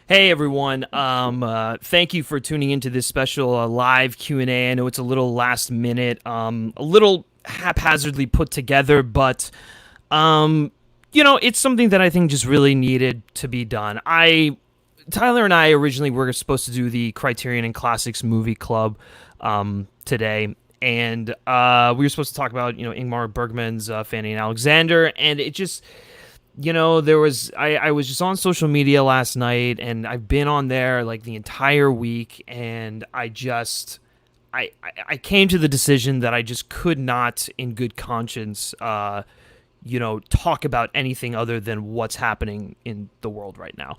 Hey everyone. Thank you for tuning into this special live Q&A. I know it's a little last minute, a little haphazardly put together, but um, it's something that I think just really needed to be done. Tyler and I originally were supposed to do the Criterion and Classics movie club today, and we were supposed to talk about Ingmar Bergman's Fanny and Alexander, and it just there was I was just on social media last night, and I've been on there like the entire week, and I came to the decision that I just could not in good conscience talk about anything other than what's happening in the world right now.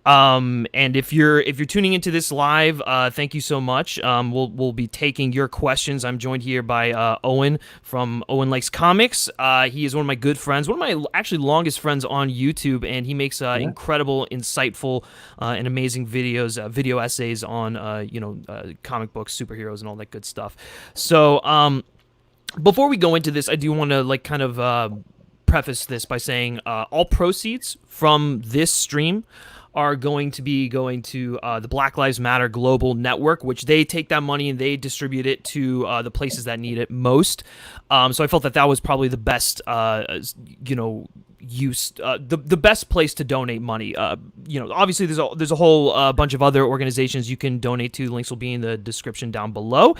And if you're tuning into this live, thank you so much. We'll be taking your questions. I'm joined here by Owen from Owen Likes Comics. He is one of my good friends, one of my actually longest friends on YouTube, and he makes Yeah. incredible, insightful, and amazing videos, video essays on comic books, superheroes, and all that good stuff. So before we go into this, I do want to kind of preface this by saying all proceeds from this stream are going to be going to the Black Lives Matter Global Network, which they take that money and they distribute it to the places that need it most. So I felt that was probably the best, use the best place to donate money. Obviously there's a whole bunch of other organizations you can donate to. Links will be in the description down below.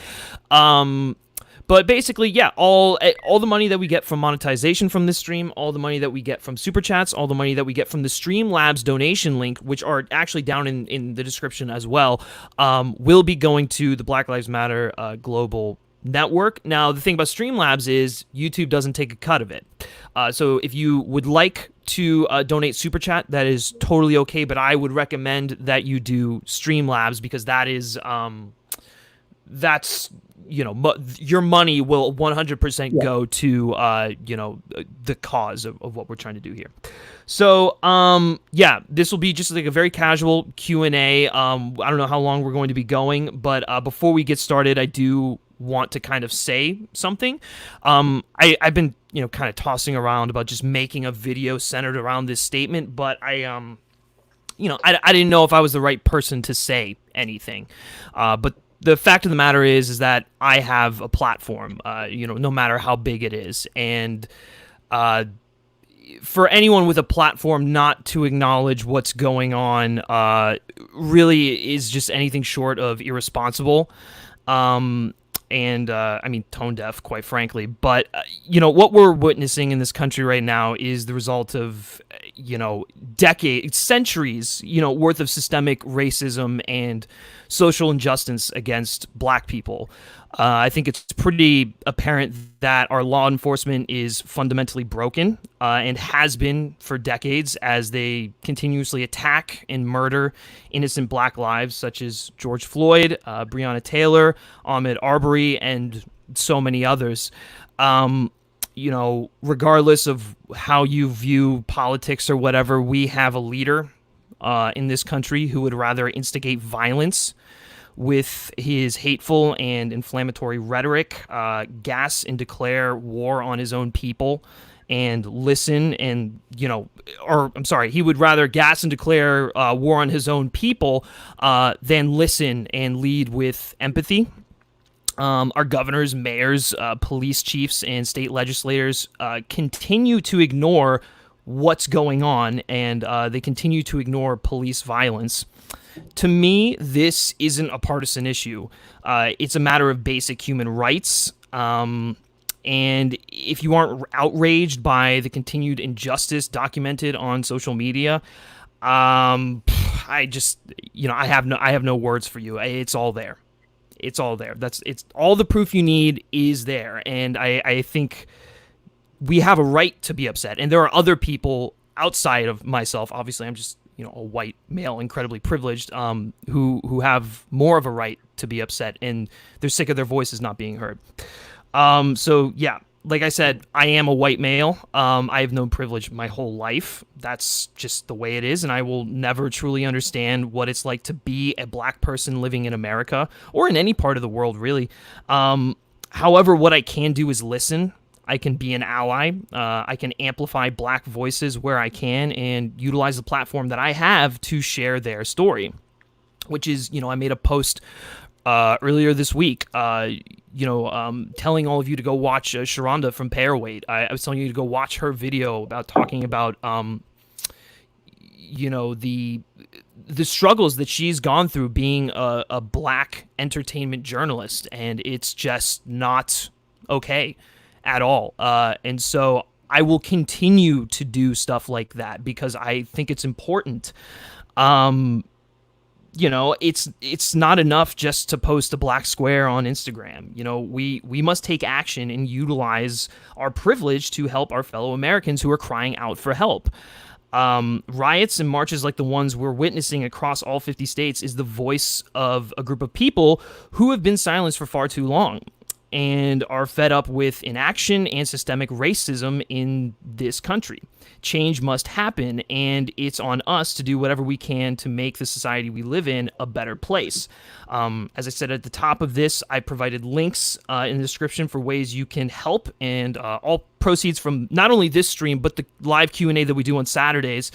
But basically, yeah, all the money that we get from monetization from this stream, all the money that we get from super chats, all the money that we get from the Streamlabs donation link, which are actually down in the description as well, will be going to the Black Lives Matter Global Network. Now, the thing about Streamlabs is YouTube doesn't take a cut of it. So if you would like to donate super chat, that is totally okay. But I would recommend that you do Streamlabs because that's your money will 100% Yeah. go to the cause of what we're trying to do here. So yeah, this will be just like a very casual Q&A. I don't know how long we're going to be going, but before we get started, I do want to kind of say something. I've been kind of tossing around about just making a video centered around this statement, but I didn't know if I was the right person to say anything. But the fact of the matter is that I have a platform, no matter how big it is. And for anyone with a platform not to acknowledge what's going on really is just anything short of irresponsible. And I mean, tone deaf, quite frankly. But, what we're witnessing in this country right now is the result of, decades, centuries, worth of systemic racism and social injustice against black people. I think it's pretty apparent that our law enforcement is fundamentally broken and has been for decades as they continuously attack and murder innocent black lives such as George Floyd, Breonna Taylor, Ahmaud Arbery, and so many others. Regardless of how you view politics or whatever, we have a leader in this country who would rather instigate violence with his hateful and inflammatory rhetoric, gas and declare war on his own people, and listen and, he would rather gas and declare war on his own people than listen and lead with empathy. Our governors, mayors, police chiefs, and state legislators continue to ignore what's going on, and they continue to ignore police violence. To me, this isn't a partisan issue. It's a matter of basic human rights. And if you aren't outraged by the continued injustice documented on social media, I have no words for you. It's all there. It's all there. It's all the proof you need is there. And I think we have a right to be upset. And there are other people outside of myself. Obviously, I'm just a white male, incredibly privileged, who have more of a right to be upset, and they're sick of their voices not being heard. So yeah, like I said, I am a white male. I have known privilege my whole life. That's just the way it is, and I will never truly understand what it's like to be a black person living in America or in any part of the world, really. However, what I can do is listen. I can be an ally. I can amplify Black voices where I can and utilize the platform that I have to share their story. Which is, I made a post earlier this week, telling all of you to go watch Sharonda from Pairweight. I was telling you to go watch her video about talking about, the struggles that she's gone through being a Black entertainment journalist, and it's just not okay at all. And so I will continue to do stuff like that because I think it's important. It's not enough just to post a black square on Instagram. We must take action and utilize our privilege to help our fellow Americans who are crying out for help. Riots and marches like the ones we're witnessing across all 50 states is the voice of a group of people who have been silenced for far too long and are fed up with inaction and systemic racism in this country. Change must happen, and it's on us to do whatever we can to make the society we live in a better place. As I said at the top of this, I provided links in the description for ways you can help, and all proceeds from not only this stream but the live Q&A that we do on Saturdays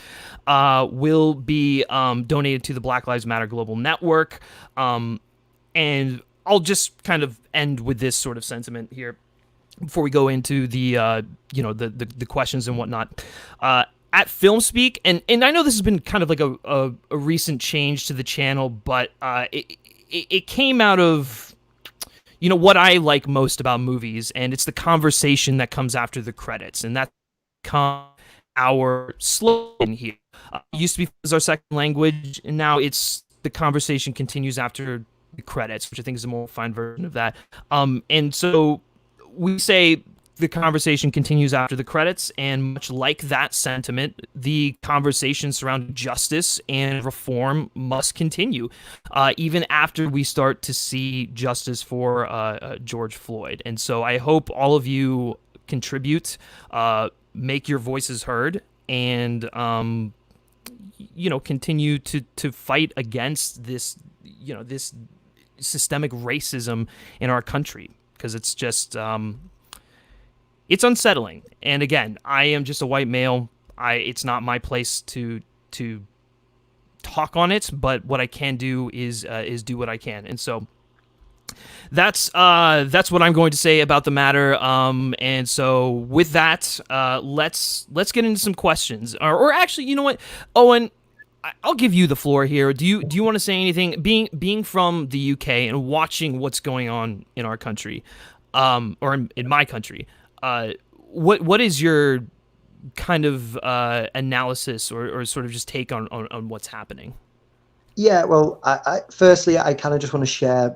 will be donated to the Black Lives Matter Global Network. And I'll just kind of end with this sort of sentiment here before we go into the the questions and whatnot. At FilmSpeak, and I know this has been kind of like a recent change to the channel, but it came out of what I like most about movies, and it's the conversation that comes after the credits, and that's our slogan here. It used to be as our second language, and now it's the conversation continues after the credits, which I think is a more refined version of that. And so we say the conversation continues after the credits, and much like that sentiment, the conversation surrounding justice and reform must continue, even after we start to see justice for George Floyd. And so I hope all of you contribute, make your voices heard, and continue to fight against this this systemic racism in our country, because it's just it's unsettling. And again, I am just a white male. It's not my place to talk on it, but what I can do is do what I can. And so that's what I'm going to say about the matter. And so with that, let's get into some questions. Or actually, you know what, Owen, I'll give you the floor here. Do you want to say anything? Being from the UK and watching what's going on in our country, or in my country, what is your kind of analysis or sort of just take on what's happening? Yeah, well, firstly, I kind of just want to share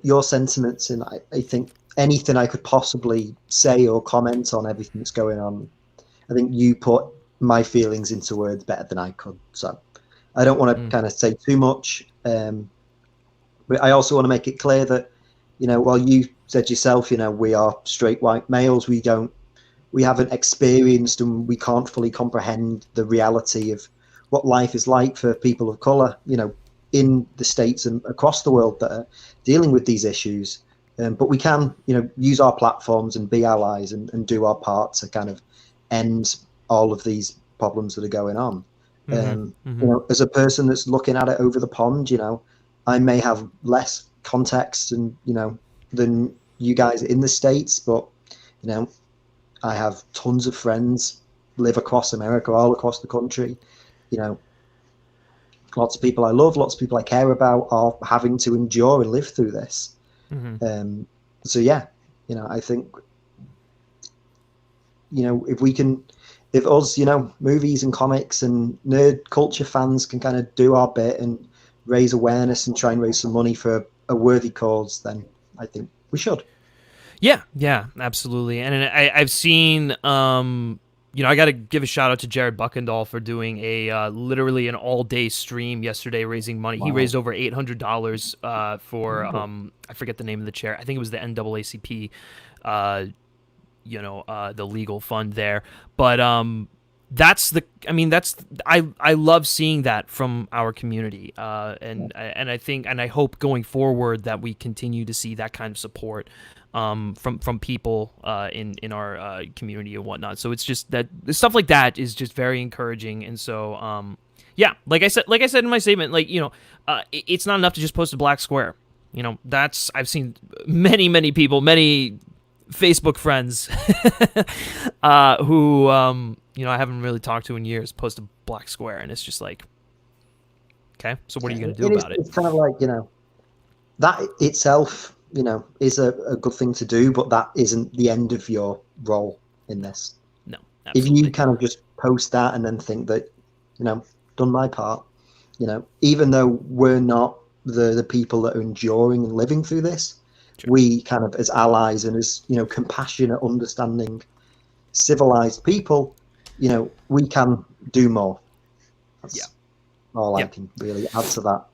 your sentiments, and I think anything I could possibly say or comment on everything that's going on, I think you put my feelings into words better than I could. So I don't want to kind of say too much, but I also want to make it clear that, while you said yourself, we are straight white males, we haven't experienced and we can't fully comprehend the reality of what life is like for people of color, in the States and across the world that are dealing with these issues. But we can, use our platforms and be allies and do our part to kind of end all of these problems that are going on. As a person that's looking at it over the pond, I may have less context and than you guys in the States, but I have tons of friends live across America, all across the country. Lots of people I love, lots of people I care about are having to endure and live through this. So yeah, I think if us, movies and comics and nerd culture fans can kind of do our bit and raise awareness and try and raise some money for a worthy cause, then I think we should. Yeah, absolutely. And I've seen, I got to give a shout out to Jared Buckendall for doing a literally an all-day stream yesterday raising money. Wow. He raised over $800 for, I forget the name of the chair. I think it was the NAACP, the legal fund there. But I love seeing that from our community, and I hope going forward that we continue to see that kind of support from people in our community and whatnot. So it's just that stuff like that is just very encouraging, and so yeah, like I said in my statement, like, it's not enough to just post a black square. I've seen many people, many Facebook friends who I haven't really talked to in years post a black square, and it's just like, okay, so what are you going to do about it? It's kind of like, that itself, is a good thing to do, but that isn't the end of your role in this. No, absolutely. If you kind of just post that and then think that, done my part, even though we're not the people that are enduring and living through this, sure, we kind of, as allies and as, compassionate, understanding, civilized people, we can do more. That's all I can really add to that.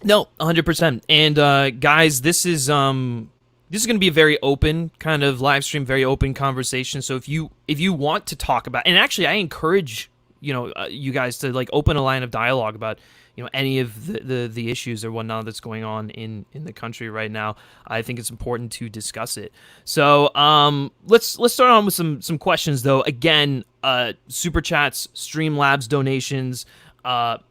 No, 100%. And guys, this is going to be a very open kind of live stream, very open conversation. So if you want to talk about, and actually I encourage you guys to like open a line of dialogue about any of the issues or whatnot that's going on in the country right now. I think it's important to discuss it. So let's start on with some questions though. Again, super chats, Streamlabs donations,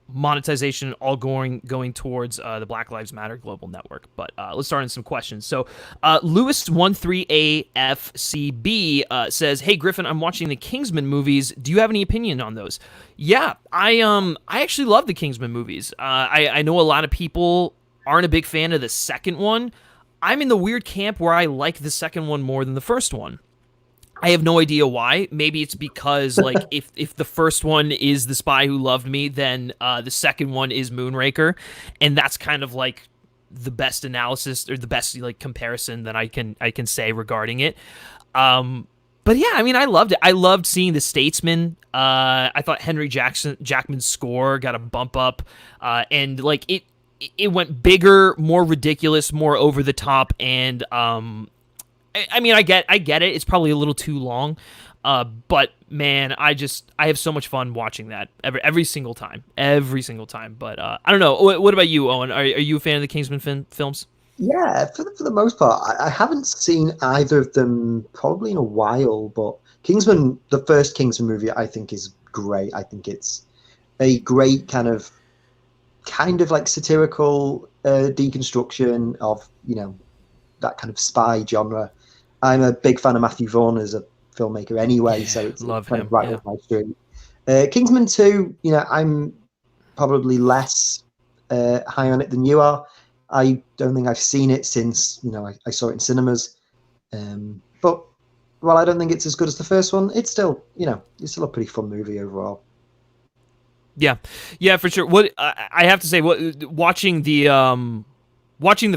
monetization, all going towards the Black Lives Matter Global Network. But let's start on some questions. So Lewis13AFCB says, "Hey Griffin, I'm watching the Kingsman movies. Do you have any opinion on those?" Yeah, I actually love the Kingsman movies. I know a lot of people aren't a big fan of the second one. I'm in the weird camp where I like the second one more than the first one. I have no idea why. Maybe it's because, like, if the first one is The Spy Who Loved Me, then the second one is Moonraker, and that's kind of like the best analysis or the best like comparison that I can say regarding it. But yeah, I mean, I loved it. I loved seeing The Statesman. I thought Henry Jackman's score got a bump up, and like it went bigger, more ridiculous, more over the top, and I mean, I get it. It's probably a little too long, but man, I have so much fun watching that every single time. But I don't know. What about you, Owen? Are you a fan of the Kingsman films? Yeah, for the most part, I haven't seen either of them probably in a while. But Kingsman, the first Kingsman movie, I think is great. I think it's a great kind of like satirical deconstruction of that kind of spy genre. I'm a big fan of Matthew Vaughn as a filmmaker anyway, so it's love kind him. of right up my street. Kingsman 2, I'm probably less high on it than you are. I don't think I've seen it since I saw it in cinemas. But while I don't think it's as good as the first one, it's still it's still a pretty fun movie overall. Yeah, for sure. What I have to say, watching the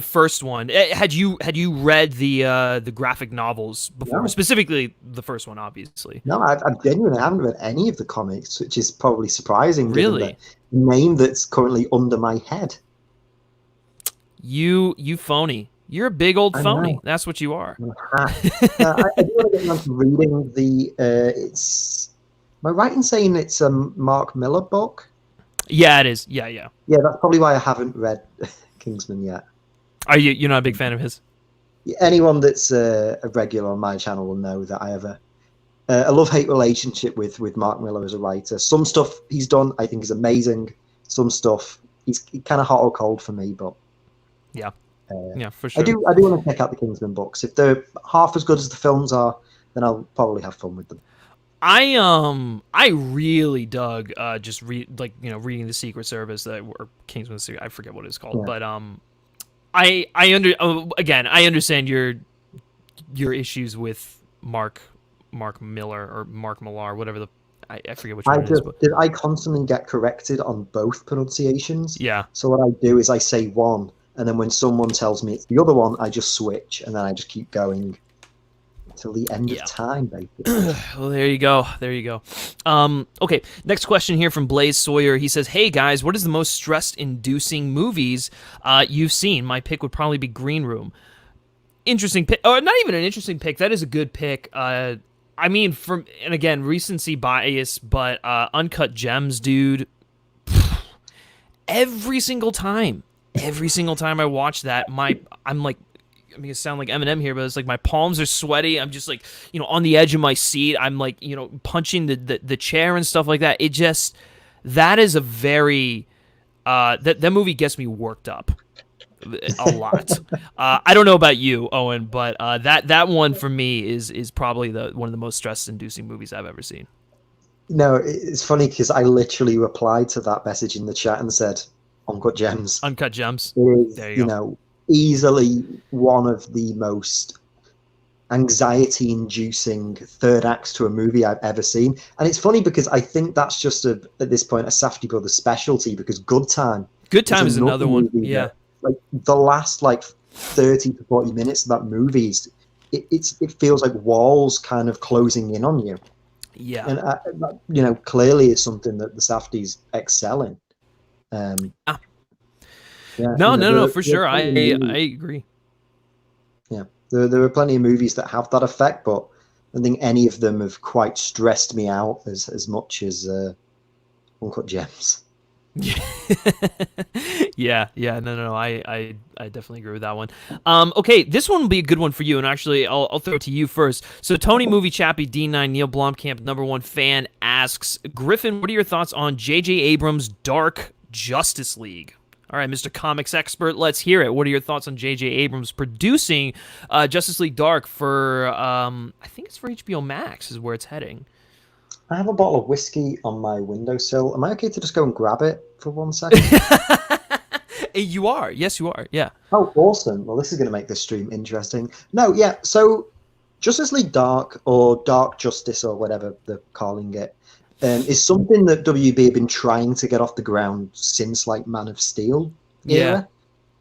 first one, had you read the graphic novels before? No. Specifically the first one, obviously. No, I genuinely haven't read any of the comics, which is probably surprising. Really? The name that's currently under my head. You phony. You're a big old phony. That's what you are. I do want to get around to reading the. Am I right in saying it's a Mark Millar book? Yeah, it is. Yeah. Yeah, that's probably why I haven't read Kingsman yet. Are you're not a big fan of his? Anyone that's a regular on my channel will know that I have a love-hate relationship with Mark Millar as a writer. Some stuff he's done I think is amazing. Some stuff he's kind of hot or cold for me, but yeah, for sure. I do want to check out the Kingsman books. If they're half as good as the films are, then I'll probably have fun with them. I really dug just reading the Secret Service or Kingsman. I forget what it's called, but I understand your issues with Mark Millar or Mark Millar, whatever I forget which one it is. But I constantly get corrected on both pronunciations. Yeah. So what I do is I say one, and then when someone tells me it's the other one, I just switch, and then I just keep going till the end of time, basically. Well, there you go. Okay, next question here from Blaze Sawyer. He says, "Hey guys, what is the most stress-inducing movies you've seen? My pick would probably be Green Room." Interesting pick. Oh, not even an interesting pick. That is a good pick. I mean, and again, recency bias, but Uncut Gems, dude. Every single time I watch that, I'm like, I'm gonna sound like Eminem here, but it's like my palms are sweaty. I'm just like, on the edge of my seat. I'm like, punching the chair and stuff like that. It just, that is a very, that movie gets me worked up a lot. I don't know about you, Owen, but that one for me is probably one of the most stress-inducing movies I've ever seen. No, it's funny because I literally replied to that message in the chat and said, "Uncut Gems." Uncut Gems. It is, There you go. easily one of the most anxiety-inducing third acts to a movie I've ever seen. And it's funny because I think that's just at this point a Safdie Brothers specialty, because Good Time is another another one. movie Yeah. that, like, the last 30 to 40 minutes of that movie it feels like walls kind of closing in on you. Yeah. And clearly it's something that the Safdies excel in. Ah. Yeah, No, for sure. I agree. Yeah, there are plenty of movies that have that effect, but I don't think any of them have quite stressed me out as much as Uncut Gems. Yeah. No. I definitely agree with that one. Okay, this one will be a good one for you, and actually, I'll throw it to you first. So, Tony Movie Chappie D9 Neil Blomkamp #1 fan asks, Griffin, what are your thoughts on J.J. Abrams' Dark Justice League? All right, Mr. Comics expert, let's hear it. What are your thoughts on J.J. Abrams producing Justice League Dark for? I think it's for HBO Max, is where it's heading. I have a bottle of whiskey on my windowsill. Am I okay to just go and grab it for 1 second? You are. Yes, you are. Yeah. Oh, awesome. Well, this is going to make this stream interesting. No, yeah. So Justice League Dark, or Dark Justice, or whatever they're calling it, is something that WB have been trying to get off the ground since Man of Steel era. Yeah.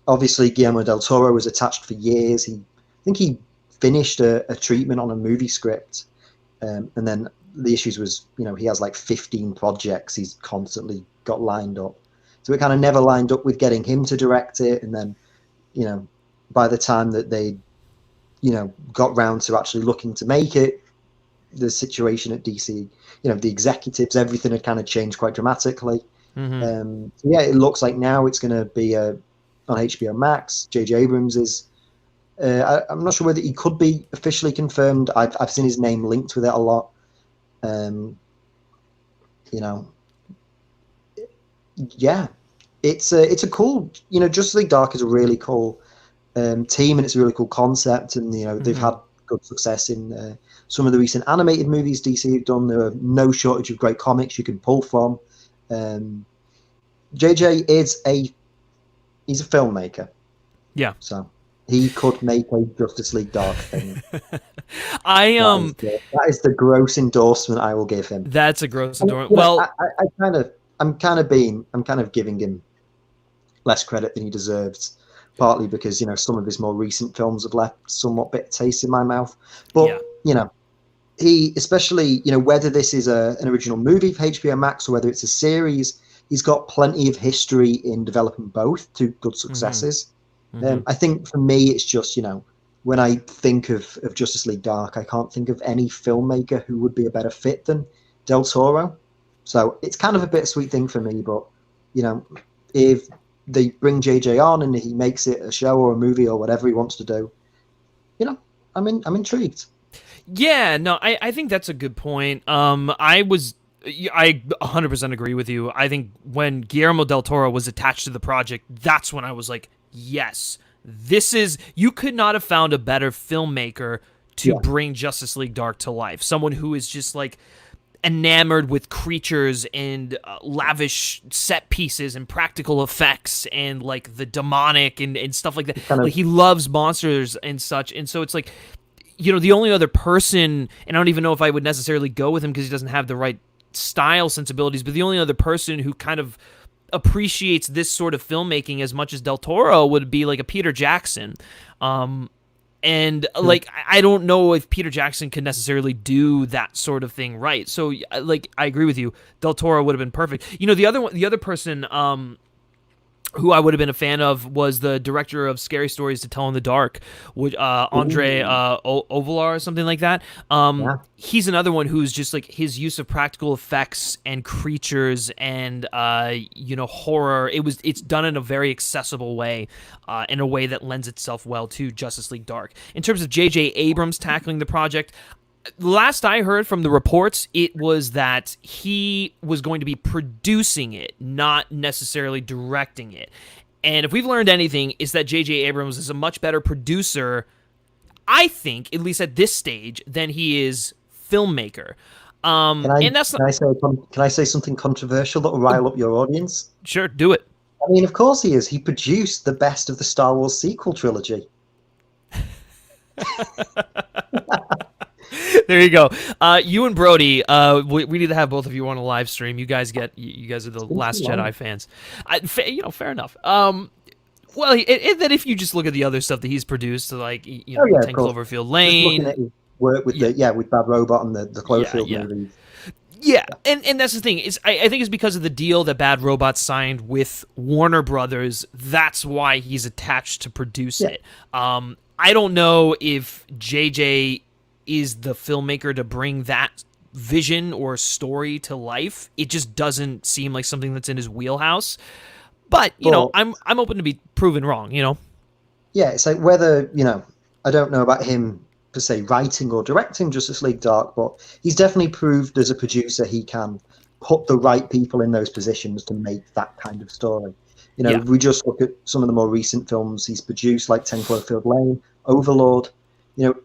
Obviously, Guillermo del Toro was attached for years. I think he finished a treatment on a movie script, and then the issues was, he has 15 projects he's constantly got lined up. So it kind of never lined up with getting him to direct it. And then, by the time that they, got round to actually looking to make it, the situation at DC, the executives, everything had kind of changed quite dramatically. Mm-hmm. So yeah, it looks like now it's going to be on HBO Max. J.J. Abrams is, I'm not sure whether he could be officially confirmed. I've seen his name linked with it a lot. Yeah, it's a cool, Justice League Dark is a really cool team, and it's a really cool concept, and they've had good success in some of the recent animated movies DC have done. There are no shortage of great comics you can pull from. JJ is he's a filmmaker, so he could make a Justice League Dark thing. That is the gross endorsement I will give him. That's a gross endorsement. Well, I'm kind of giving him less credit than he deserves, partly because some of his more recent films have left somewhat bitter taste in my mouth. But he, especially whether this is an original movie for HBO Max or whether it's a series, he's got plenty of history in developing both to good successes. I think for me, it's just when I think of Justice League Dark, I can't think of any filmmaker who would be a better fit than Del Toro. So it's kind of a bittersweet thing for me, but if they bring JJ on and he makes it a show or a movie or whatever he wants to do, I'm intrigued. Yeah, no, I think that's a good point. I 100% agree with you. I think when Guillermo del Toro was attached to the project, that's when I was like, yes, you could not have found a better filmmaker to bring Justice League Dark to life. Someone who is just enamored with creatures and lavish set pieces and practical effects and the demonic and stuff like that. He loves monsters and such. And so it's the only other person, and I don't even know if I would necessarily go with him because he doesn't have the right style sensibilities, but the only other person who kind of appreciates this sort of filmmaking as much as Del Toro would be a Peter Jackson. And I don't know if Peter Jackson could necessarily do that sort of thing right. So I agree with you. Del Toro would have been perfect. The other person who I would have been a fan of was the director of Scary Stories to Tell in the Dark, which Andre Ooh, Ovalar or something like that. yeah. He's another one who's just like his use of practical effects and creatures and horror. It's done in a very accessible way, in a way that lends itself well to Justice League Dark. In terms of J.J. Abrams tackling the project, last I heard from the reports, it was that he was going to be producing it, not necessarily directing it. And if we've learned anything, is that J.J. Abrams is a much better producer, I think, at least at this stage, than he is filmmaker. Can I And that's not can I say something controversial that will rile up your audience? sure. Do it. I mean, of course he is. He produced the best of the Star Wars sequel trilogy. There you go. You and Brody, we need to have both of you on a live stream. You guys are the Last Jedi fans. Fair enough. Well, then if you just look at the other stuff that he's produced, like Oh yeah, of 10 course. Cloverfield Just Lane. looking at his work with with Bad Robot and the Cloverfield Yeah. movies. Yeah, and that's the thing. I think it's because of the deal that Bad Robot signed with Warner Brothers. That's why he's attached to produce Yeah. it. I don't know if JJ is the filmmaker to bring that vision or story to life. It just doesn't seem like something that's in his wheelhouse. But But I'm open to be proven wrong. yeah, it's like whether, I don't know about him per se writing or directing Justice League Dark, but he's definitely proved as a producer he can put the right people in those positions to make that kind of story. Yeah. If we just look at some of the more recent films he's produced, like 10 Cloverfield Lane, Overlord,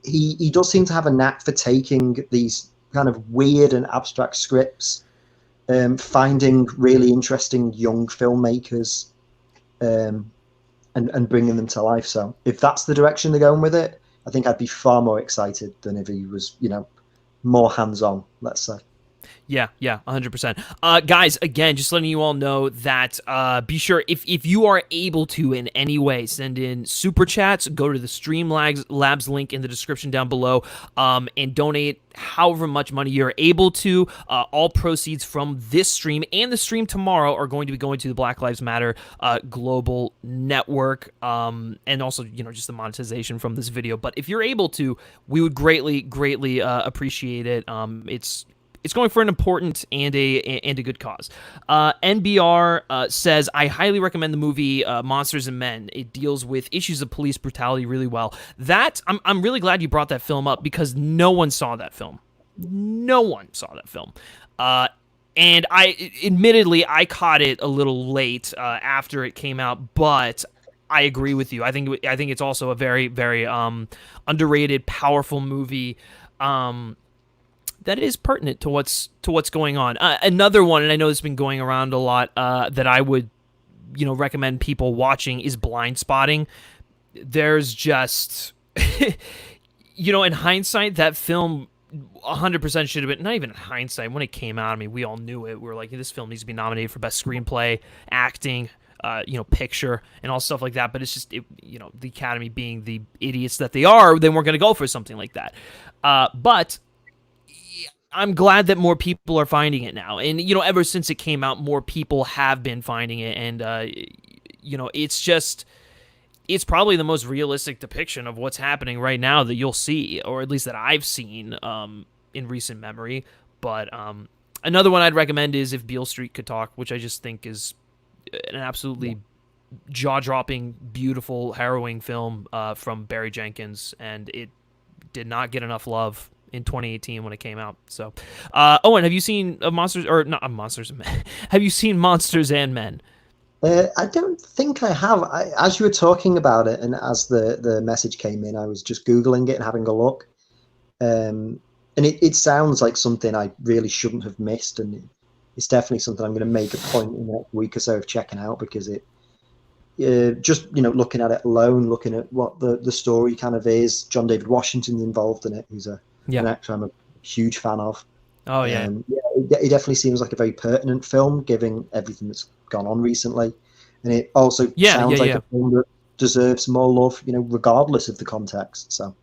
he does seem to have a knack for taking these kind of weird and abstract scripts, finding really interesting young filmmakers, and bringing them to life. So if that's the direction they're going with it, I think I'd be far more excited than if he was, more hands-on, let's say. Yeah, 100%. Guys, again, just letting you all know that be sure if you are able to in any way send in super chats, go to the Streamlabs link in the description down below, and donate however much money you're able to. All proceeds from this stream and the stream tomorrow are going to be going to the Black Lives Matter global network, and also just the monetization from this video. But if you're able to, we would greatly appreciate it. It's going for an important and a good cause. NBR says, I highly recommend the movie Monsters and Men. It deals with issues of police brutality really well. I'm really glad you brought that film up because no one saw that film. No one saw that film. And admittedly, I caught it a little late after it came out, but I agree with you. I think it's also a very, very underrated, powerful movie. That is pertinent to what's going on. Another one, and I know this has been going around a lot, that I would, recommend people watching is Blind Spotting. There's just, in hindsight, that film 100% should have been, not even in hindsight, when it came out, I mean, we all knew it. We were like, this film needs to be nominated for Best Screenplay, Acting, picture, and all stuff like that. But it's just, the Academy being the idiots that they are, they weren't going to go for something like that. But I'm glad that more people are finding it now. And, ever since it came out, more people have been finding it. And, it's probably the most realistic depiction of what's happening right now that you'll see, or at least that I've seen in recent memory. But another one I'd recommend is If Beale Street Could Talk, which I just think is an absolutely jaw-dropping, beautiful, harrowing film from Barry Jenkins. And it did not get enough love in 2018 when it came out. So, Owen, have you seen Monsters, or not Monsters and Men? Have you seen Monsters and Men? I don't think I have. As you were talking about it, and as the message came in, I was just Googling it and having a look. And it sounds like something I really shouldn't have missed, and it's definitely something I'm going to make a point in the next week or so of checking out, because it just looking at it alone, looking at what the story kind of is. John David Washington's involved in it, who's an actor I'm a huge fan of. Oh yeah. It definitely seems like a very pertinent film, given everything that's gone on recently, and it also sounds like a film that deserves more love, regardless of the context. So,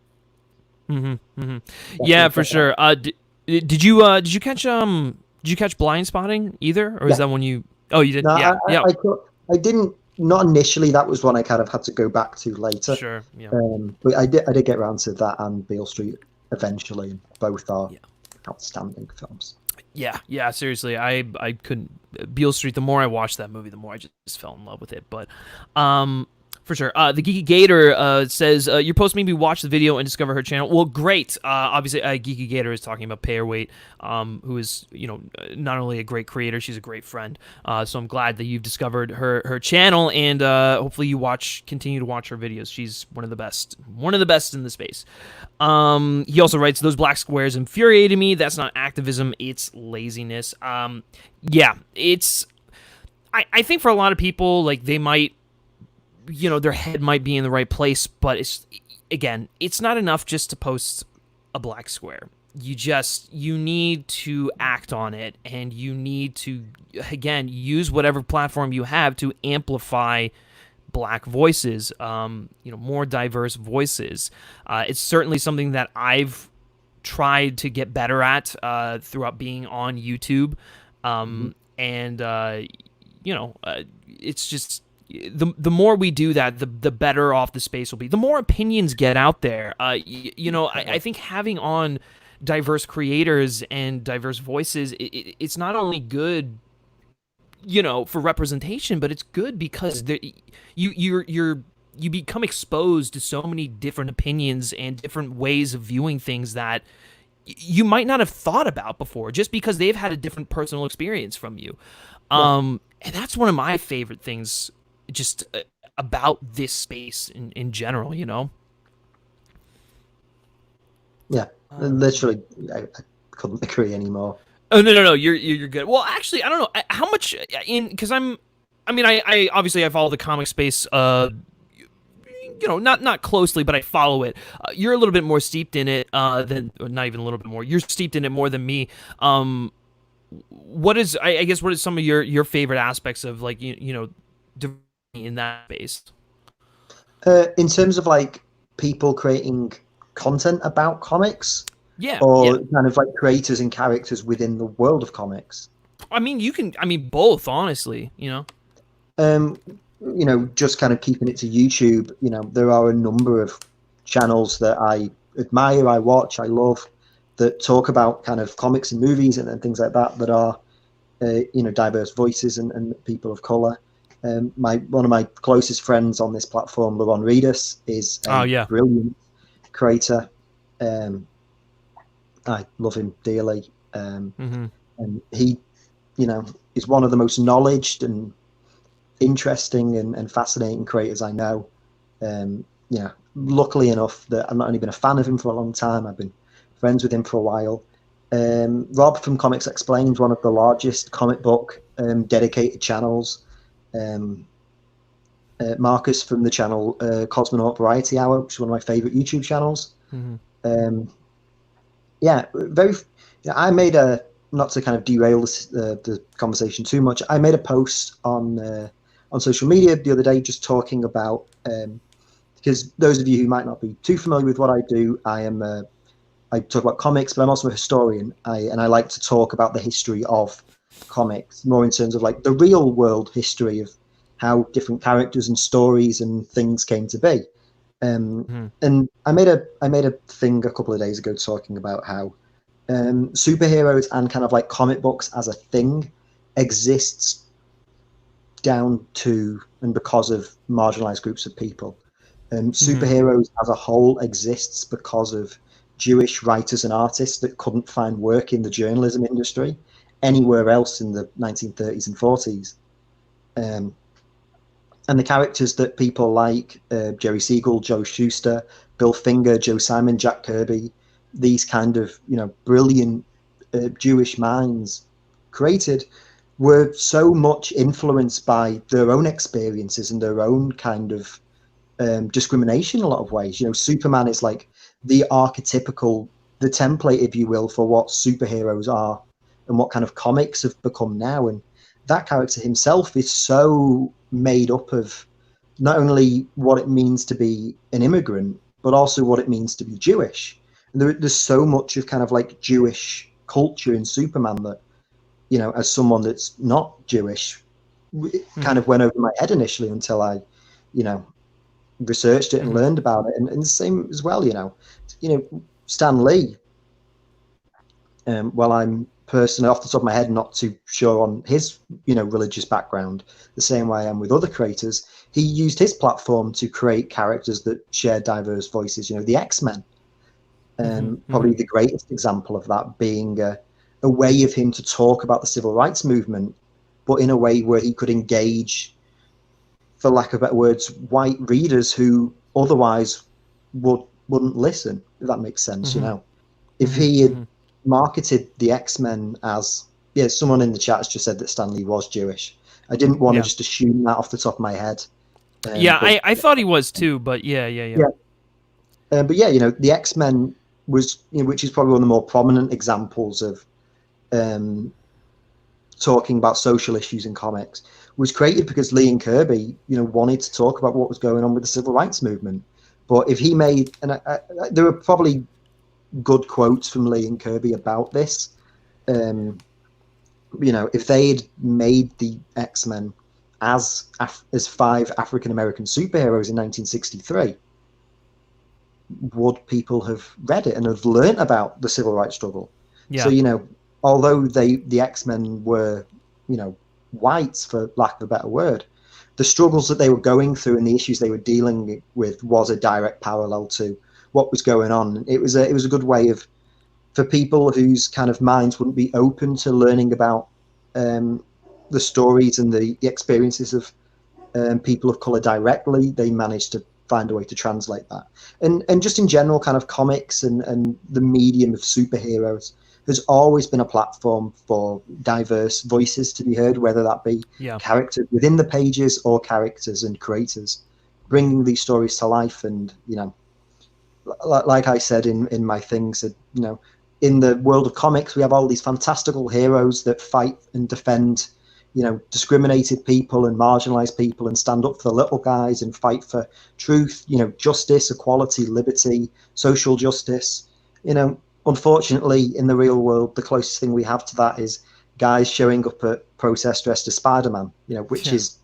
yeah, for sure. Did you catch Blind Spotting either, or is that one you? Oh, you did. No, yeah, I didn't not initially. That was one I kind of had to go back to later. Sure. Yeah. But I did get around to that and Beale Street eventually. Both are outstanding films. Yeah. Seriously, I couldn't. Beale Street. The more I watched that movie, the more I just fell in love with it. But, for sure. The Geeky Gator says your post made me watch the video and discover her channel. Well, great. Obviously, Geeky Gator is talking about Payerweight, who is not only a great creator, she's a great friend. So I'm glad that you've discovered her channel, and hopefully you continue to watch her videos. She's one of the best in the space. He also writes, those black squares infuriated me. That's not activism, it's laziness. Yeah, it's. I think for a lot of people, like, they might. Their head might be in the right place, but it's not enough just to post a black square. You need to act on it, and you need to, again, use whatever platform you have to amplify black voices, more diverse voices. It's certainly something that I've tried to get better at throughout being on YouTube. And it's just, the more we do that, the better off the space will be. The more opinions get out there. I think having on diverse creators and diverse voices, it's not only good, for representation, but it's good because you become exposed to so many different opinions and different ways of viewing things that you might not have thought about before, just because they've had a different personal experience from you. And that's one of my favorite things just about this space in general, Yeah, literally, I couldn't agree anymore. Oh, no, you're good. Well, actually, I don't know how much because I obviously I follow the comic space, not closely, but I follow it. You're a little bit more steeped in it than, or not even a little bit more. You're steeped in it more than me. What is some of your favorite aspects of, like, in that space? In terms of, like, people creating content about comics, or kind of like creators and characters within the world of comics. Both, honestly. Just kind of keeping it to YouTube. There are a number of channels that I admire, I watch, I love, that talk about kind of comics and movies and things like that are diverse voices and people of color. One of my closest friends on this platform, Laron Reedus, is a brilliant creator. I love him dearly. And he, is one of the most knowledged and interesting and fascinating creators I know. Luckily enough that I've not only been a fan of him for a long time, I've been friends with him for a while. Rob from Comics Explained, one of the largest comic book dedicated channels. Marcus from the channel Cosmonaut Variety Hour, which is one of my favorite YouTube channels. I made not to kind of derail the conversation too much, I made a post on social media the other day just talking about, because those of you who might not be too familiar with what I do, I talk about comics, but I'm also a historian, and I like to talk about the history of comics, more in terms of, like, the real world history of how different characters and stories and things came to be. And I made a thing a couple of days ago talking about how superheroes and kind of like comic books as a thing exists down to and because of marginalized groups of people. Superheroes as a whole exists because of Jewish writers and artists that couldn't find work in the journalism industry anywhere else in the 1930s and 40s. And the characters that people like Jerry Siegel, Joe Shuster, Bill Finger, Joe Simon, Jack Kirby, these kind of brilliant Jewish minds created, were so much influenced by their own experiences and their own kind of discrimination in a lot of ways. Superman is like the archetypical, the template, if you will, for what superheroes are and what kind of comics have become now. And that character himself is so made up of not only what it means to be an immigrant, but also what it means to be Jewish. And there's so much of kind of like Jewish culture in Superman that, as someone that's not Jewish, kind of went over my head initially until I, you know, researched it and learned about it. And the same as well, Stan Lee. Well, I'm personally off the top of my head not too sure on his, religious background. The same way I am with other creators, he used his platform to create characters that share diverse voices. The X-Men. Probably the greatest example of that being a way of him to talk about the civil rights movement, but in a way where he could engage, for lack of better words, white readers who otherwise wouldn't listen, if that makes sense. If he had marketed the X-Men as, someone in the chat has just said that Stan Lee was Jewish. I didn't want to just assume that off the top of my head. I thought he was too, but yeah. But yeah, the X-Men was, which is probably one of the more prominent examples of talking about social issues in comics, was created because Lee and Kirby, wanted to talk about what was going on with the civil rights movement. But if he made, and there are probably good quotes from Lee and Kirby about this, if they had made the X-Men as 5 African American superheroes in 1963, would people have read it and have learnt about the civil rights struggle? Yeah. So, although the X-Men were, whites, for lack of a better word, the struggles that they were going through and the issues they were dealing with was a direct parallel to what was going on. It was a good way for people whose kind of minds wouldn't be open to learning about the stories and the experiences of people of color directly. They managed to find a way to translate that. And just in general, kind of comics and the medium of superheroes has always been a platform for diverse voices to be heard, whether that be characters within the pages or characters and creators bringing these stories to life. And, like I said in my things, in the world of comics, we have all these fantastical heroes that fight and defend, discriminated people and marginalized people and stand up for the little guys and fight for truth, justice, equality, liberty, social justice. Unfortunately, in the real world, the closest thing we have to that is guys showing up at protests dressed as Spider-Man, which is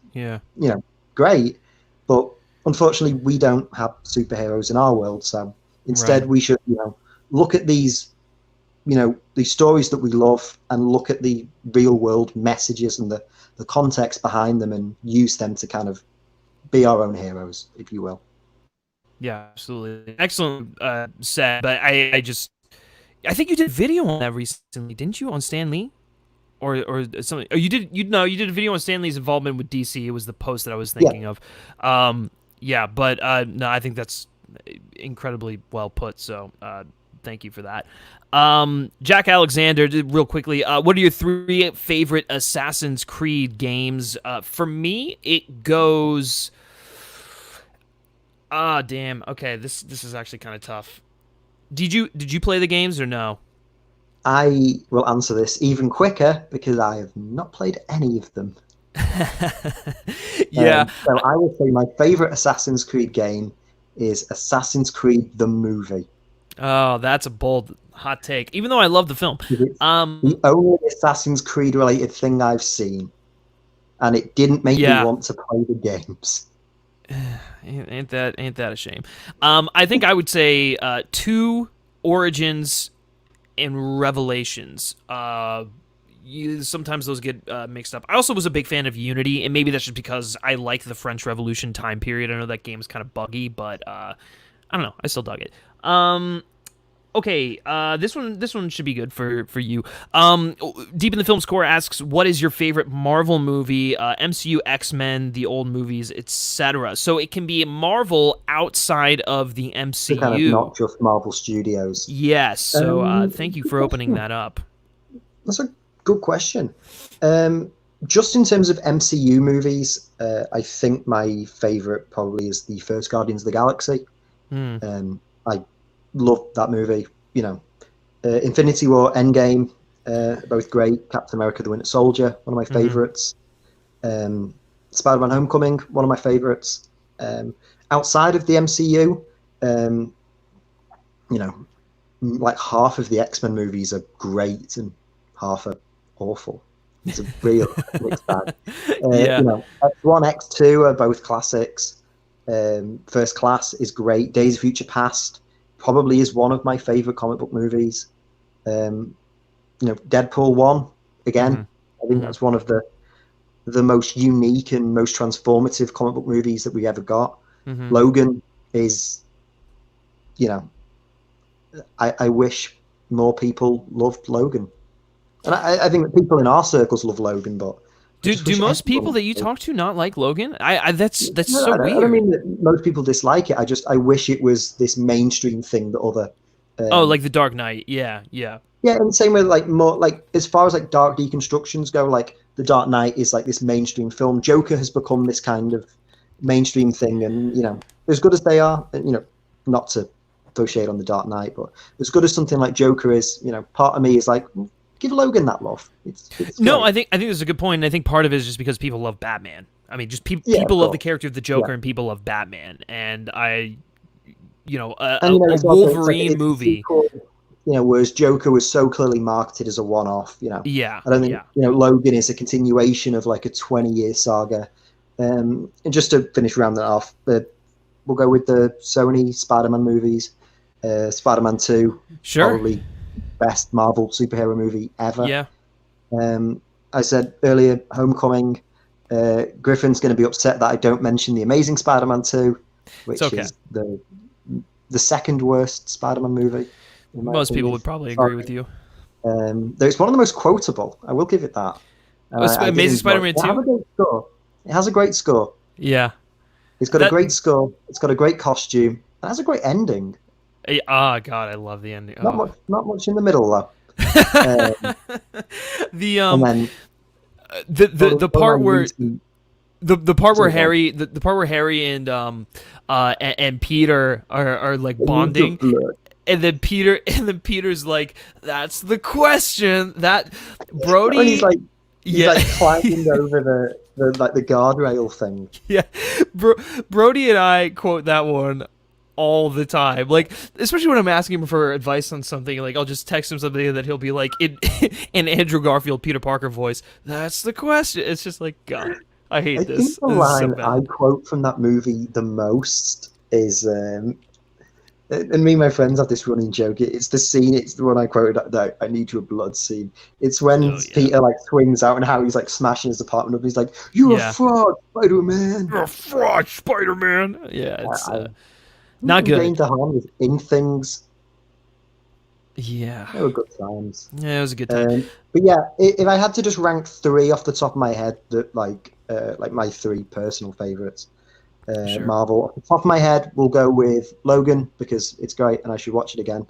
great. But unfortunately, we don't have superheroes in our world. So instead, we should, look at these, these stories that we love and look at the real world messages and the context behind them and use them to kind of be our own heroes, if you will. Yeah, absolutely. Excellent set. But I think you did a video on that recently, didn't you, on Stan Lee? Or something. Oh, you did a video on Stan Lee's involvement with DC. It was the post that I was thinking of. But no, I think that's incredibly well put. So thank you for that. Jack Alexander, real quickly, what are your 3 favorite Assassin's Creed games? For me, it goes. Damn. Okay, this is actually kind of tough. Did you play the games or no? I will answer this even quicker because I have not played any of them. So I would say my favorite Assassin's Creed game is Assassin's Creed the movie. Oh, that's a bold hot take. Even though I love the film, the only Assassin's Creed related thing I've seen, and it didn't make me want to play the games. Ain't that a shame? I think I would say 2 Origins and Revelations. Sometimes those get mixed up. I also was a big fan of Unity, and maybe that's just because I like the French Revolution time period. I know that game's kind of buggy, but I don't know. I still dug it. Okay, this one should be good for you. Deep in the Film's Core asks, what is your favorite Marvel movie, MCU, X-Men, the old movies, etc.? So it can be Marvel outside of the MCU. So kind of not just Marvel Studios. Yes, so thank you for opening that up. That's a good question. Just in terms of MCU movies, I think my favorite probably is the first Guardians of the Galaxy. I love that movie. Infinity War, Endgame, both great. Captain America: The Winter Soldier, one of my favorites. Spider-Man: Homecoming, one of my favorites. Outside of the MCU, like half of the X-Men movies are great and half are awful. It's a real mixed bag. Yeah. X1, X2 are both classics. First Class is great. Days of Future Past probably is one of my favorite comic book movies. Deadpool 1 again. I think that's one of the most unique and most transformative comic book movies that we ever got. Logan is, I wish more people loved Logan. And I think that people in our circles love Logan, but Do most people that you talk to not like Logan? That's so I weird. don't mean that most people dislike it. I wish it was this mainstream thing that other. Like The Dark Knight. Yeah. Yeah, and the same way, like more like as far as like dark deconstructions go, like The Dark Knight is like this mainstream film. Joker has become this kind of mainstream thing, and as good as they are, not to throw shade on The Dark Knight, but as good as something like Joker is, part of me is like, give Logan that love. It's no, great. I think this is a good point, and I think part of it is just because people love Batman. I mean, just people love the character of the Joker, and people love Batman, and a Wolverine movie. Whereas Joker was so clearly marketed as a one-off. Yeah, I don't think Logan is a continuation of like a 20-year saga. And just to finish round that off, we'll go with the Sony Spider-Man movies. Spider-Man 2, probably best Marvel superhero movie ever. Yeah. I said earlier, Homecoming. Griffin's going to be upset that I don't mention The Amazing Spider-Man 2, which is the second worst Spider-Man movie. Most people would probably agree with you. Though it's one of the most quotable. I will give it that. Amazing Spider-Man 2? It has a great score. Yeah. It's got a great score. It's got a great costume. It has a great ending. Oh God, I love the ending. Not much in the middle though. The part where the part where Harry the part where Harry and Peter are like bonding, and then Peter's like, that's the question that Brody. And he's like climbing over the guardrail thing. Yeah, Brody and I quote that one all the time, like especially when I'm asking him for advice on something. Like I'll just text him something that he'll be like in Andrew Garfield, Peter Parker voice. That's the question. It's just like, God, I hate this. I think the line I quote from that movie the most is, and me and my friends have this running joke. It's the scene. It's the one I quoted. That I need your blood scene. It's when Peter like swings out and how he's like smashing his apartment up. He's like, "You're a fraud, Spider-Man. You're a fraud, Spider-Man." Yeah, it's. Not good. Danger harm in things. Yeah. They were good times. Yeah, it was a good time. But yeah, if I had to just rank three off the top of my head, that like my three personal favorites, Marvel. Off the top of my head, we'll go with Logan because it's great and I should watch it again.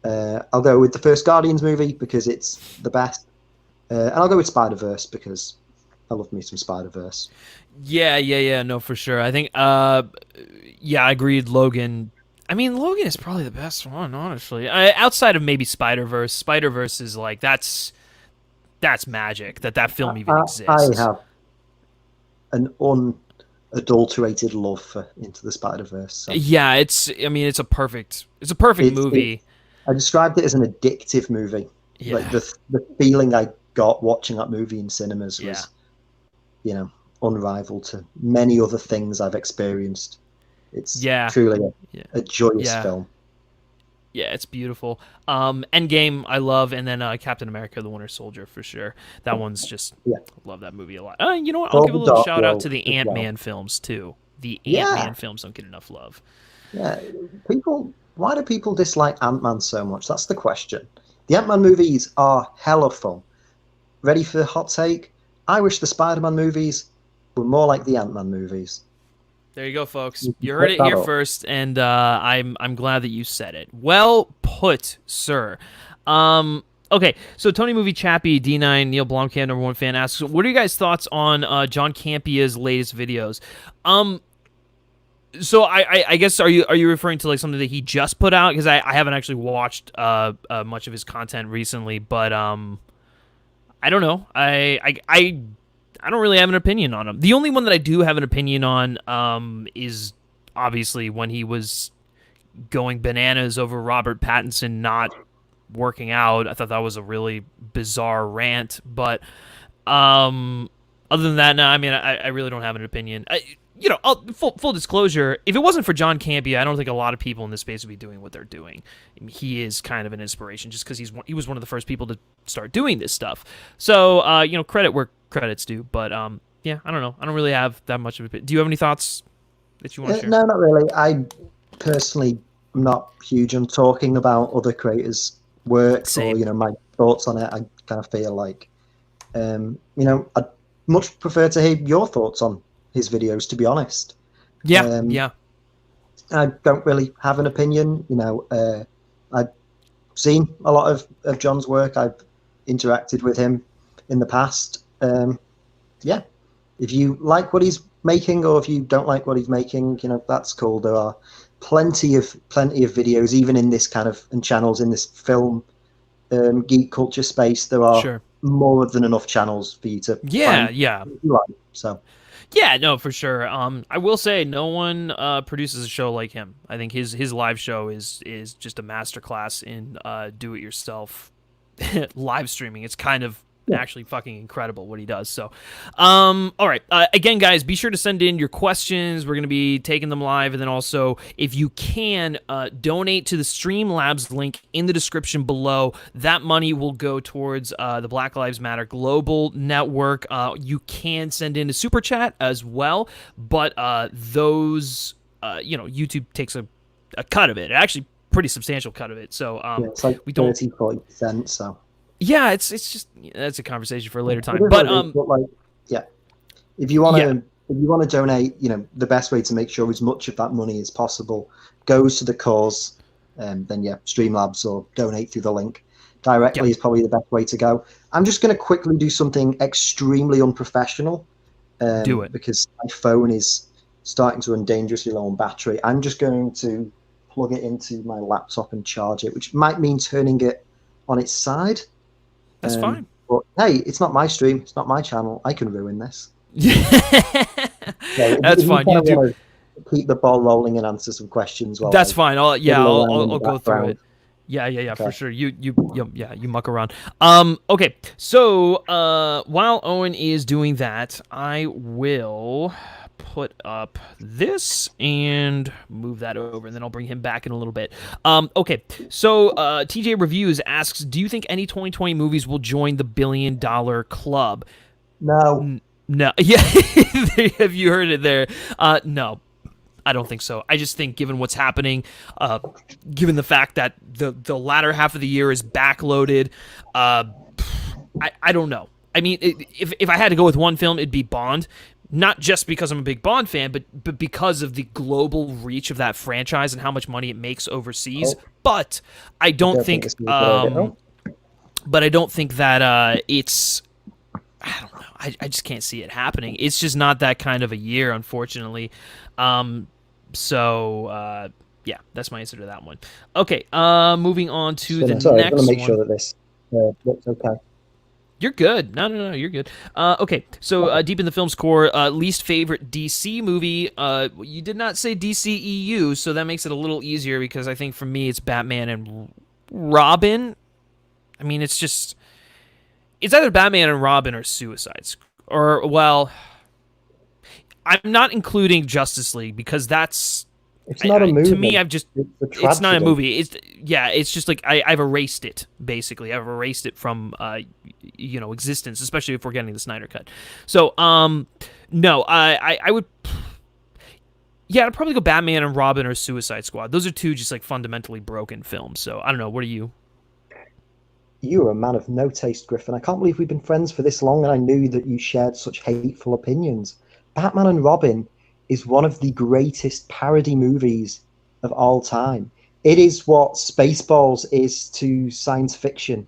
I'll go with the first Guardians movie because it's the best, and I'll go with Spider-Verse because I love me some Spider-Verse. Yeah, no, for sure. I think, I agreed. Logan. I mean, Logan is probably the best one, honestly. Outside of maybe Spider-Verse. Spider-Verse is like that's magic that film even exists. I have an unadulterated love for Into the Spider-Verse. So. Yeah, it's a perfect movie. I described it as an addictive movie. Yeah. Like the feeling I got watching that movie in cinemas was, unrivaled to many other things I've experienced. It's truly a joyous film. Yeah, it's beautiful. Endgame, I love, and then Captain America: The Winter Soldier for sure. That one's just love that movie a lot. You know what? I'll give a little shout out to the Ant-Man films too. The Ant-Man films don't get enough love. Yeah, why do people dislike Ant-Man so much? That's the question. The Ant-Man movies are hella fun. Ready for a hot take? I wish the Spider-Man movies were more like the Ant-Man movies. There you go, folks. You heard it here first, and I'm glad that you said it. Well put, sir. Okay, so Tony Movie Chappie, D9, Neil Blomkamp, #1 fan, asks, what are you guys' thoughts on John Campia's latest videos? So I guess are you referring to like something that he just put out? Because I haven't actually watched much of his content recently, but I don't know. I don't really have an opinion on him. The only one that I do have an opinion on is obviously when he was going bananas over Robert Pattinson not working out. I thought that was a really bizarre rant, but Other than that, no. I mean, I really don't have an opinion. Full disclosure, if it wasn't for John Campea, I don't think a lot of people in this space would be doing what they're doing. I mean, he is kind of an inspiration just because he was one of the first people to start doing this stuff. So, credit where credit's due. But yeah, I don't know. I don't really have that much of it. Do you have any thoughts that you want to share? No, not really. I personally am not huge on talking about other creators' work Same. or my thoughts on it. I kind of feel like, I'd much prefer to hear your thoughts on his videos, to be honest. Yeah, Um, yeah, I don't really have an opinion. I've seen a lot of John's work. I've interacted with him in the past. Yeah, if you like what he's making, or if you don't like what he's making, that's cool. There are plenty of videos, even in this kind of and channels in this film geek culture space. There are sure. more than enough channels for you to Yeah, find yeah. what you like. So Yeah, no, for sure. I will say no one produces a show like him. I think his live show is just a masterclass in do it yourself live streaming. It's kind of yeah, actually fucking incredible what he does. So, all right. Again, guys, be sure to send in your questions. We're gonna be taking them live, and then also, if you can, donate to the Streamlabs link in the description below. That money will go towards the Black Lives Matter Global Network. You can send in a super chat as well, but those, YouTube takes a cut of it. Actually, pretty substantial cut of it. So, it's like we don't. 30-40%. So Yeah, it's just that's a conversation for a later it time. is But what it is, but like, yeah, if you want yeah, to donate, the best way to make sure as much of that money as possible goes to the cause, then yeah, Streamlabs or donate through the link yep, directly is probably the best way to go. I'm just going to quickly do something extremely unprofessional, do it. because my phone is starting to run dangerously low on battery. I'm just going to plug it into my laptop and charge it, which might mean turning it on its side. That's fine. But hey, it's not my stream. It's not my channel. I can ruin this. So That's if you fine. kind of YouTube. want to keep the ball rolling and answer some questions while That's I fine. fiddle around in the I'll go through background. it. Yeah, for Okay. sure. You muck around. Okay. So, while Owen is doing that, I will put up this and move that over, and then I'll bring him back in a little bit. Okay. So, TJ Reviews asks, do you think any 2020 movies will join the $1 billion club? No. No. Yeah. Have you heard it there? No. I don't think so. I just think, given what's happening, given the fact that the latter half of the year is backloaded, I don't know. I mean, if I had to go with one film, it'd be Bond. Not just because I'm a big Bond fan, but because of the global reach of that franchise and how much money it makes overseas. Oh, But I I don't don't think think, this is a good idea. Oh, but I don't think that it's. I don't know. I just can't see it happening. It's just not that kind of a year, unfortunately. So yeah, that's my answer to that one. Okay, moving on to the sorry, I'm going next to make one. sure that this looks okay. You're good. No, you're good. Okay, so deep in the film score, least favorite DC movie. You did not say DCEU, so that makes it a little easier because I think for me it's Batman and Robin. I mean, it's either Batman and Robin or Suicide Squad. Or, well, I'm not including Justice League because that's It's not a to movie. me, I've just It's a it's not a tragedy. movie. It's just like I've erased it basically. I've erased it from existence, especially if we're getting the Snyder cut. So no, I would. Yeah, I'd probably go Batman and Robin or Suicide Squad. Those are two just like fundamentally broken films. So I don't know. What are you? You are a man of no taste, Griffin. I can't believe we've been friends for this long and I knew that you shared such hateful opinions. Batman and Robin is one of the greatest parody movies of all time. It is what Spaceballs is to science fiction.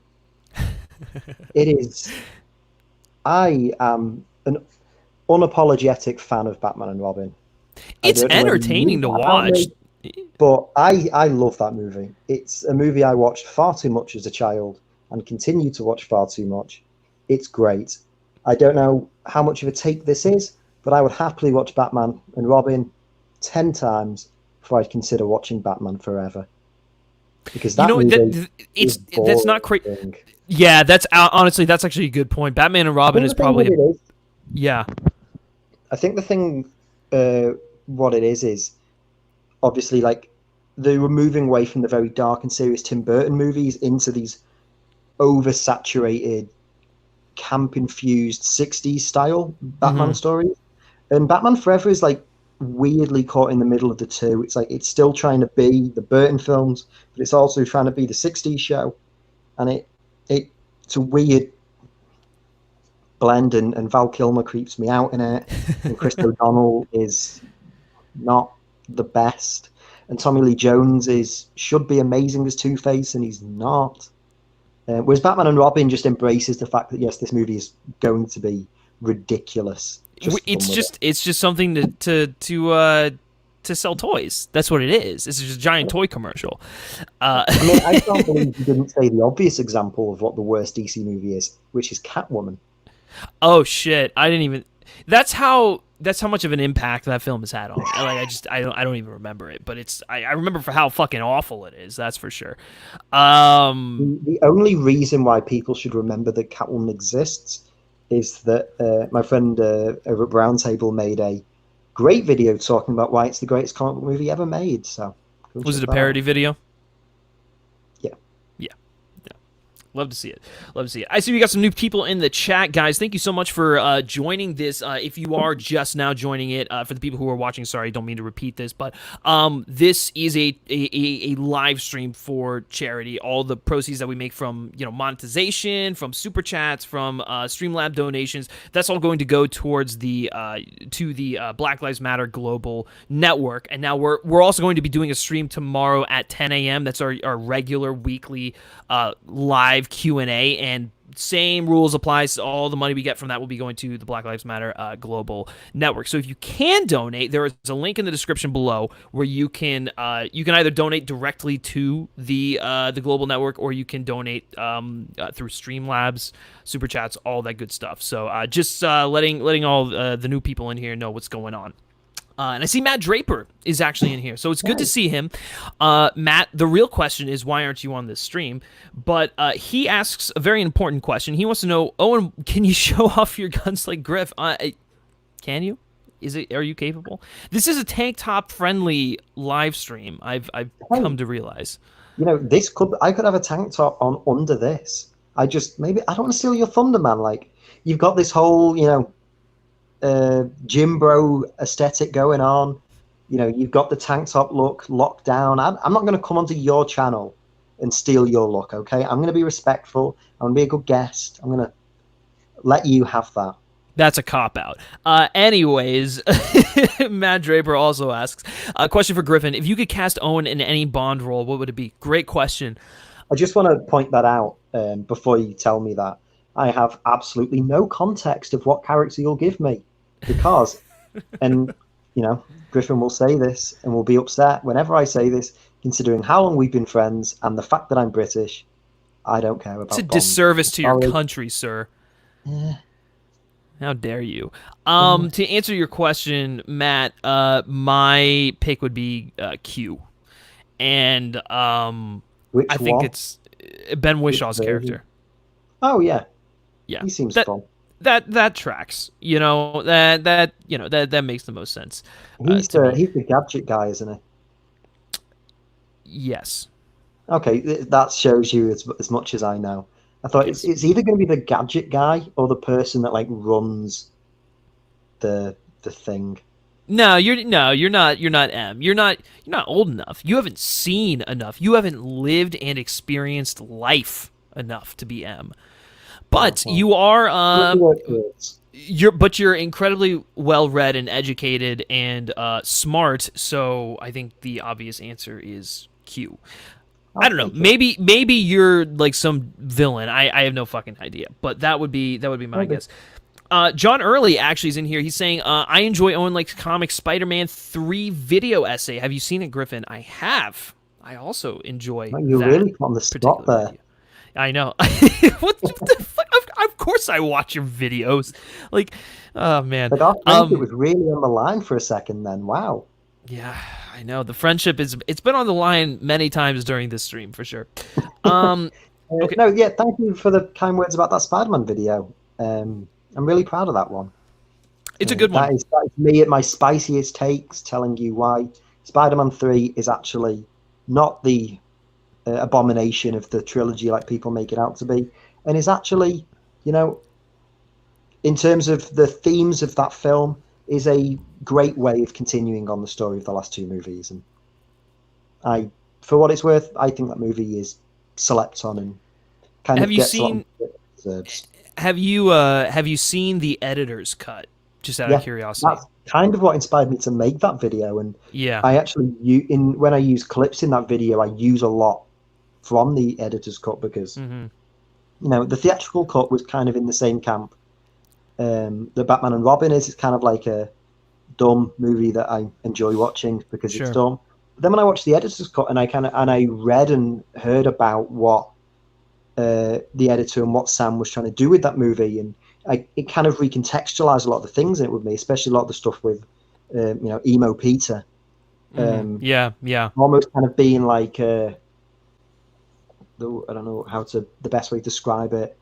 It is. I am an unapologetic fan of Batman and Robin. I It's don't know whether you entertaining to knew that about watch. me, but I love that movie. It's a movie I watched far too much as a child and continue to watch far too much. It's great. I don't know how much of a take this is, but I would happily watch Batman and Robin 10 times before I'd consider watching Batman Forever. because You that know movie is that's not crazy. boring. Yeah, that's honestly that's actually a good point. Batman and I Robin think is the thing with probably it is, yeah. I think the thing, what it is obviously like they were moving away from the very dark and serious Tim Burton movies into these oversaturated, camp-infused '60s style Batman Hmm. stories. And Batman Forever is like weirdly caught in the middle of the two. It's like it's still trying to be the Burton films, but it's also trying to be the '60s show, and it's a weird blend. And Val Kilmer creeps me out in it, and Chris O'Donnell is not the best, and Tommy Lee Jones is should be amazing as Two Face, and he's not. Whereas Batman and Robin just embraces the fact that yes, this movie is going to be ridiculous. Just run with it. It's just something to sell toys. That's what it is. It's just a giant toy commercial. Uh, I mean, I can't believe you didn't say the obvious example of what the worst DC movie is, which is Catwoman. oh shit! I didn't even. That's how much of an impact that film has had on me. I don't even remember it, but I remember for how fucking awful it is. That's for sure. The only reason why people should remember that Catwoman exists is that my friend over at Brown Table made a great video talking about why it's the greatest comic book movie ever made. So go Was check it a that out. parody video? Yeah. Yeah. Love to see it. Love to see it. I see we got some new people in the chat, guys. Thank you so much for joining this. If you are just now joining it, for the people who are watching, sorry, don't mean to repeat this, but this is a live stream for charity. All the proceeds that we make from monetization, from super chats, from Streamlab donations, that's all going to go towards the Black Lives Matter Global Network. And now we're also going to be doing a stream tomorrow at 10 a.m. That's our regular weekly live Q&A, and same rules applies. All the money we get from that will be going to the Black Lives Matter Global Network. So if you can donate, there is a link in the description below where you can either donate directly to the Global Network, or you can donate through Streamlabs, Super Chats, all that good stuff. So just letting all the new people in here know what's going on. And I see Matt Draper is actually in here, so it's good to see him. Matt, the real question is, why aren't you on this stream? But he asks a very important question. He wants to know, Owen, can you show off your guns like Griff? Can you? Are you capable? This is a tank top friendly live stream. I've come to realize. I could have a tank top on under this. I don't want to steal your thunder, man. Like, you've got this whole gym bro aesthetic going on. You've got the tank top look locked down. I'm not going to come onto your channel and steal your look, okay? I'm going to be respectful. I'm going to be a good guest. I'm going to let you have that. That's a cop-out. Anyways, Matt Draper also asks, a question for Griffin. If you could cast Owen in any Bond role, what would it be? Great question. I just want to point that out before you tell me that. I have absolutely no context of what character you'll give me. Because, and Griffin will say this and will be upset whenever I say this, considering how long we've been friends and the fact that I'm British. I don't care about It's a Bond. disservice to your country, sir. How dare you? To answer your question, Matt, my pick would be Q, and I think it's Ben Wishaw's character. Oh yeah, yeah, he seems fun. That tracks. That makes the most sense. He's the gadget guy, isn't he? Yes. Okay, that shows you as much as I know. I thought it's either going to be the gadget guy or the person that like runs the thing. No, you're not M. You're not old enough. You haven't seen enough. You haven't lived and experienced life enough to be M. But you are you're incredibly well read and educated and smart, so I think the obvious answer is Q. I don't know. Maybe you're like some villain. I have no fucking idea. But that would be my guess. John Early actually is in here. He's saying, I enjoy Owen Lake's comic Spider-Man 3 video essay. Have you seen it, Griffin? I have. I also enjoy You're really on the spot there. Video. I know. What the fuck? Of course I watch your videos. Like, oh man. But I think it was really on the line for a second then. Wow. Yeah, I know the friendship it's been on the line many times during this stream for sure. Um, okay, No, yeah, thank you for the kind words about that Spider-Man video. I'm really proud of that one. it's a good one. That is me at my spiciest takes, telling you why Spider-Man 3 is actually not the abomination of the trilogy like people make it out to be, and is actually, you know, in terms of the themes of that film, is a great way of continuing on the story of the last two movies. And for what it's worth, I think that movie is slept on and kind Have of you gets a lot of seen? credit it deserves. Have you seen the editor's cut? Just out of Yeah, curiosity. that's kind of what inspired me to make that video. And Yeah. I actually, when I use clips in that video, I use a lot from the editor's cut because Mm-hmm. the theatrical cut was kind of in the same camp. The Batman and Robin is. It's kind of like a dumb movie that I enjoy watching because it's Sure. dumb. But then when I watched the editor's cut and I read and heard about what the editor and what Sam was trying to do with that movie, and it kind of recontextualized a lot of the things in it with me, especially a lot of the stuff with emo Peter. Yeah. Yeah. Almost kind of being like I don't know the best way to describe it.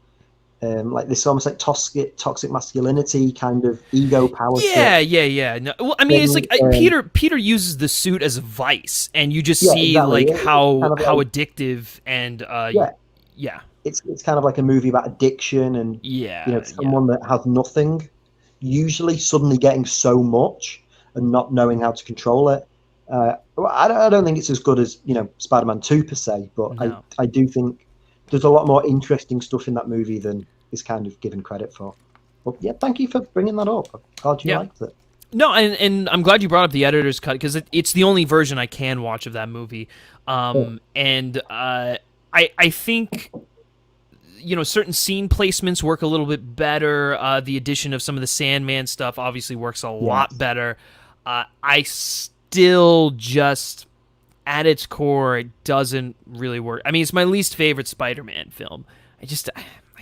Like this almost like toxic masculinity kind of ego power Yeah, trip. yeah. No, well, I mean, it's like Peter uses the suit as a vice, and you just Yeah, see exactly. like It's how kind of like, addictive and yeah, yeah, it's kind of like a movie about addiction and yeah. someone that has nothing usually suddenly getting so much and not knowing how to control it. Well, I don't think it's as good as Spider-Man 2 per se, but No. I do think there's a lot more interesting stuff in that movie than is kind of given credit for. But yeah, thank you for bringing that up. I'm glad you liked it. No, and I'm glad you brought up the editor's cut because it's the only version I can watch of that movie. And I think certain scene placements work a little bit better. The addition of some of the Sandman stuff obviously works a lot better. I still just, at its core, it doesn't really work. I mean, it's my least favorite Spider-Man film. I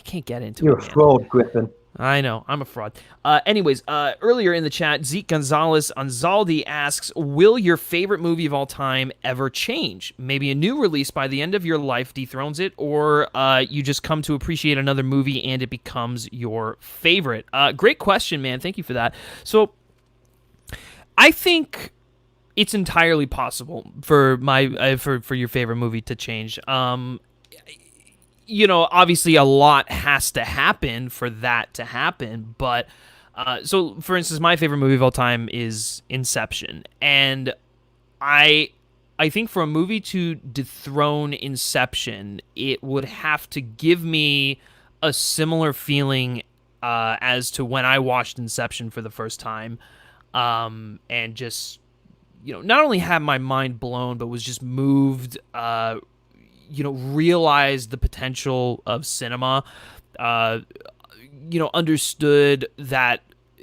can't get into You're it. You're a fraud, Griffin. I know, I'm a fraud. Anyways, earlier in the chat, Zeke Gonzalez Anzaldi asks, will your favorite movie of all time ever change? Maybe a new release by the end of your life dethrones it, or you just come to appreciate another movie and it becomes your favorite. Great question, man. Thank you for that. So, I think it's entirely possible for for your favorite movie to change. Obviously a lot has to happen for that to happen, but so for instance, my favorite movie of all time is Inception, and I think for a movie to dethrone Inception, it would have to give me a similar feeling as to when I watched Inception for the first time, and just not only had my mind blown, but was just moved. Realized the potential of cinema, understood that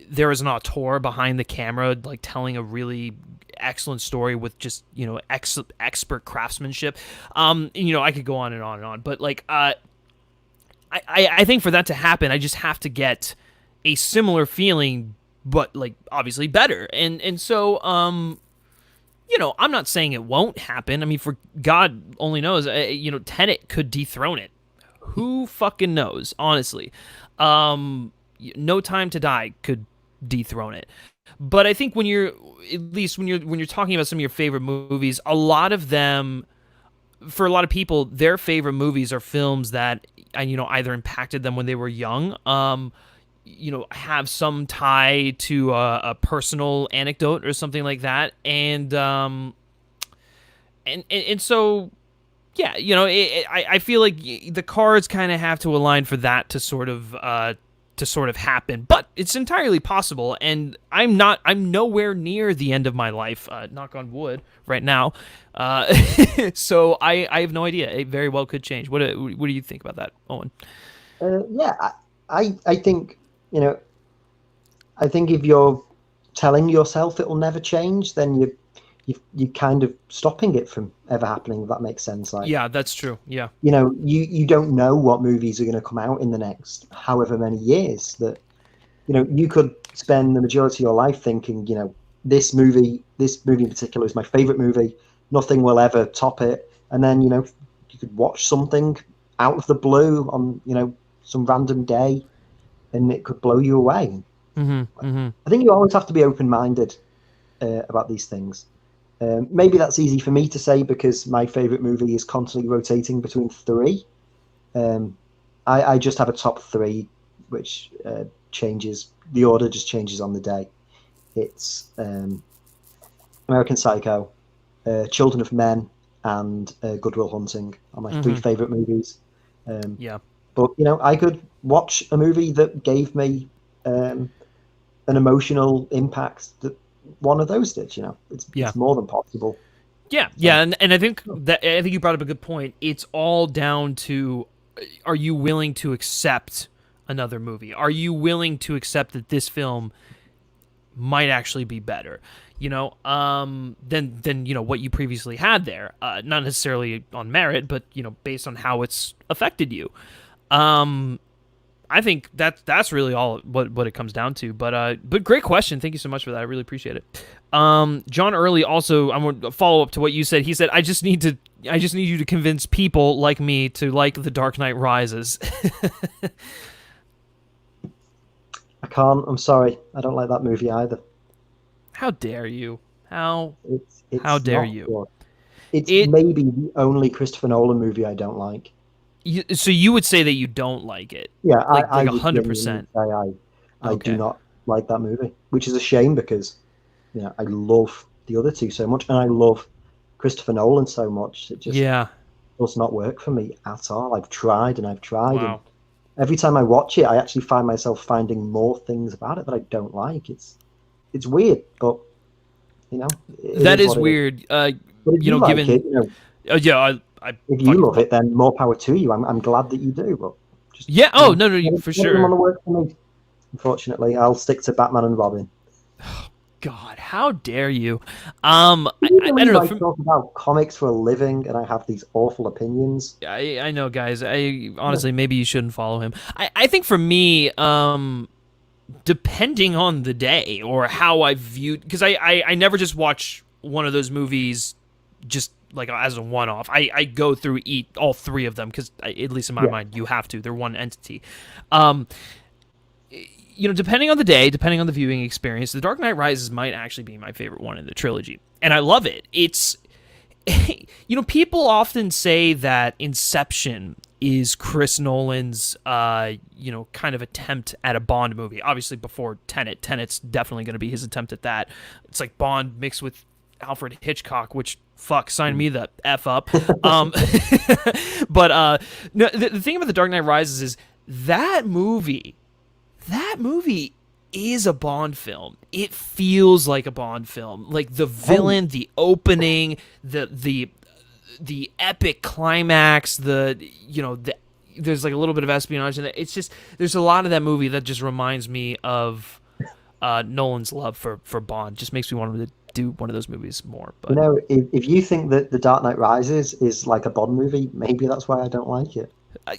there is an auteur behind the camera, like telling a really excellent story with just, expert craftsmanship. I could go on and on and on, but like, I think for that to happen, I just have to get a similar feeling, but like obviously better. And so, I'm not saying it won't happen. I mean, for God only knows, Tenet could dethrone it. Who fucking knows, honestly. No Time to Die could dethrone it. But I think when you're talking about some of your favorite movies, a lot of them, for a lot of people, their favorite movies are films that, either impacted them when they were young, have some tie to a personal anecdote or something like that, and so yeah, I feel like the cards kind of have to align for that to sort of happen, but it's entirely possible, and I'm nowhere near the end of my life, knock on wood, right now, so I have no idea. It very well could change. What do you think about that, Owen? I think I think if you're telling yourself it will never change, then you kind of stopping it from ever happening. If that makes sense. Like, yeah, that's true. Yeah. You don't know what movies are going to come out in the next however many years. That you could spend the majority of your life thinking, this movie in particular is my favorite movie. Nothing will ever top it. And then you could watch something out of the blue on some random day, and it could blow you away. Mm-hmm. Mm-hmm. I think you always have to be open-minded about these things. Maybe that's easy for me to say because my favorite movie is constantly rotating between three. I just have a top three, which changes. The order just changes on the day. It's American Psycho, Children of Men, and Good Will Hunting are my three Mm-hmm. favorite movies. Um, Yeah. but I could watch a movie that gave me an emotional impact that one of those did. It's Yeah. more than possible. Yeah, So yeah, and I think you brought up a good point. It's all down to, are you willing to accept another movie? Are you willing to accept that this film might actually be better? Than what you previously had there. Not necessarily on merit, but based on how it's affected you. Um, I think that's really all what it comes down to. But great question. Thank you so much for that. I really appreciate it. John Early also, I'm going to follow up to what you said. He said, I just need you to convince people like me to like The Dark Knight Rises. I can't. I'm sorry. I don't like that movie either. How dare you? How It's dare not you? good. It's It maybe the only Christopher Nolan movie I don't like. So you would say that you don't like it, Yeah, like I a would hundred genuinely percent. say I do Okay. not like that movie, which is a shame because I love the other two so much, and I love Christopher Nolan so much. It just Yeah. does not work for me at all. I've tried and I've tried, and Wow. every time I watch it, I actually find myself finding more things about it that I don't like. It's weird, but it That is is what it is. weird. But if you like Given it, yeah, I if you fucking love it, then more power to you. I'm glad that you do, but just yeah. Oh no, no, for doesn't want sure. to work for me. Unfortunately, I'll stick to Batman and Robin. God, how dare you? Can you I don't believe know. I talk about comics for a living and I have these awful opinions? I know, guys. I Yeah. honestly maybe you shouldn't follow him. I think for me, depending on the day or how I viewed, because I never just watch one of those movies just like as a one off. I go through all three of them because at least in my Yeah. mind you have to. They're one entity. Um, Depending on the day, depending on the viewing experience, The Dark Knight Rises might actually be my favorite one in the trilogy, and I love it. It's people often say that Inception is Chris Nolan's, kind of attempt at a Bond movie. Obviously, before Tenet. Tenet's definitely going to be his attempt at that. It's like Bond mixed with Alfred Hitchcock, which fuck, sign me the f up. Um, but no, the thing about The Dark Knight Rises is that movie. That movie is a Bond film. It feels like a Bond film. Like the Hey, villain, the opening, the epic climax, there's like a little bit of espionage in it. It's just there's a lot of that movie that just reminds me of Nolan's love for Bond. Just makes me want him to do one of those movies more. But if you think that The Dark Knight Rises is like a Bond movie, maybe that's why I don't like it.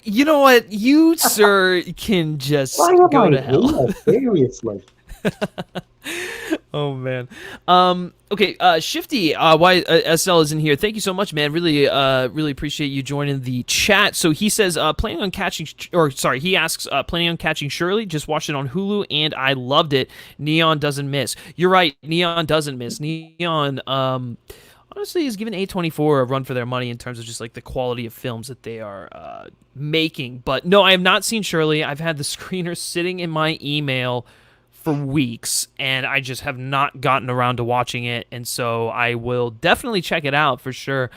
you know what, you sir can Why just am go I to hell. here? Seriously. Oh man. Okay. Shifty. Why SL is in here? Thank you so much, man. Really, really appreciate you joining the chat. So he says, planning on catching, or sorry, he asks, planning on catching Shirley. Just watched it on Hulu and I loved it. Neon doesn't miss. You're right. Neon doesn't miss. Neon. Honestly, is giving A24 a run for their money in terms of just like the quality of films that they are making. But no, I have not seen Shirley. I've had the screener sitting in my email for weeks, and I just have not gotten around to watching it, and so I will definitely check it out for sure.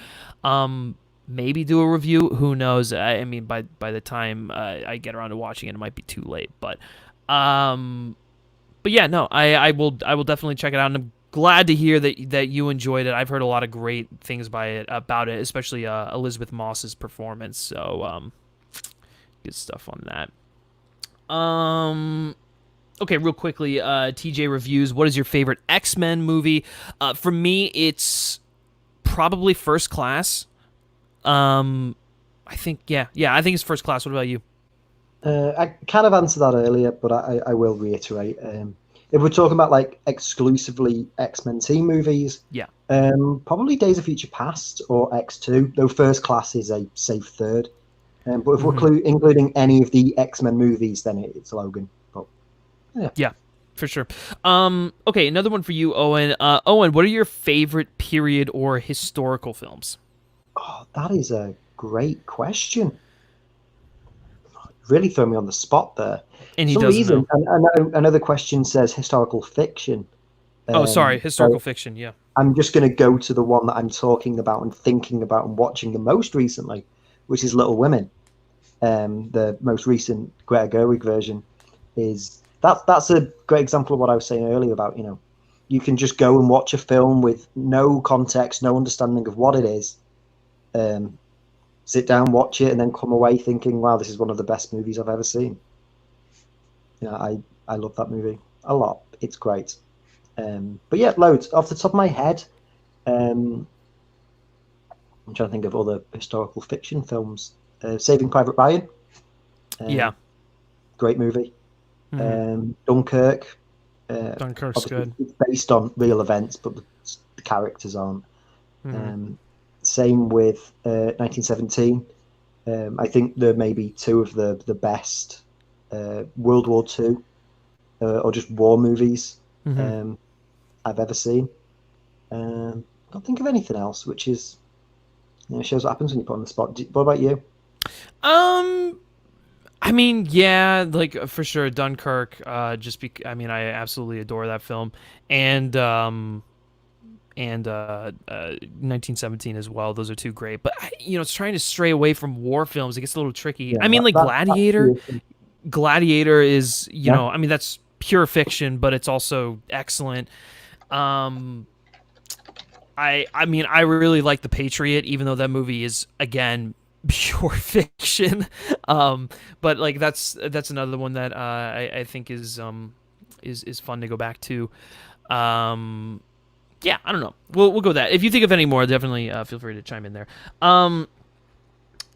Maybe do a review. Who knows? I mean, by the time I get around to watching it, it might be too late. But yeah, no, I will definitely check it out, and I'm glad to hear that you enjoyed it. I've heard a lot of great things about it, especially Elizabeth Moss's performance. So good stuff on that. Okay, real quickly, TJ reviews. What is your favorite X-Men movie? For me, it's probably First Class. I think, yeah, I think it's First Class. What about you? I kind of answered that earlier, but I will reiterate. if we're talking about like exclusively X-Men team movies, Yeah. probably Days of Future Past or X2, though First Class is a safe third. But if we're including any of the X-Men movies, then it's Logan. But yeah. Yeah, for sure. Okay, another one for you, Owen. Owen, what are your favorite period or historical films? Oh, that is a great question. Really throw me on the spot there. And For he some doesn't reason, know. and I know another question says historical fiction. Oh, sorry, historical So fiction. Yeah. I'm just going to go to the one that I'm talking about and thinking about and watching the most recently, which is Little Women. The most recent Greta Gerwig version is that's a great example of what I was saying earlier about, you can just go and watch a film with no context, no understanding of what it is, sit down, watch it, and then come away thinking, wow, this is one of the best movies I've ever seen. I love that movie a lot. It's great. But yeah, loads off the top of my head. I'm trying to think of other historical fiction films. Saving Private Ryan, Yeah. great movie. Dunkirk, Dunkirk's obviously good. it's based on real events, but the characters aren't. Same with 1917. I think there may be two of the best World War II or just war movies I've ever seen. I can't think of anything else, which is shows what happens when you put on the spot. What about you? Um, I mean, yeah, like for sure, Dunkirk. I mean, I absolutely adore that film, and 1917 as well. Those are two great. But it's trying to stray away from war films. It gets a little tricky. Yeah, I mean, like that's Gladiator. the Gladiator is, yeah. I mean, that's pure fiction, but it's also excellent. Um, I mean, I really like The Patriot, even though that movie is again pure fiction. But like that's another one that I think is fun to go back to. Yeah, I don't know. We'll go with that. If you think of any more, definitely feel free to chime in there.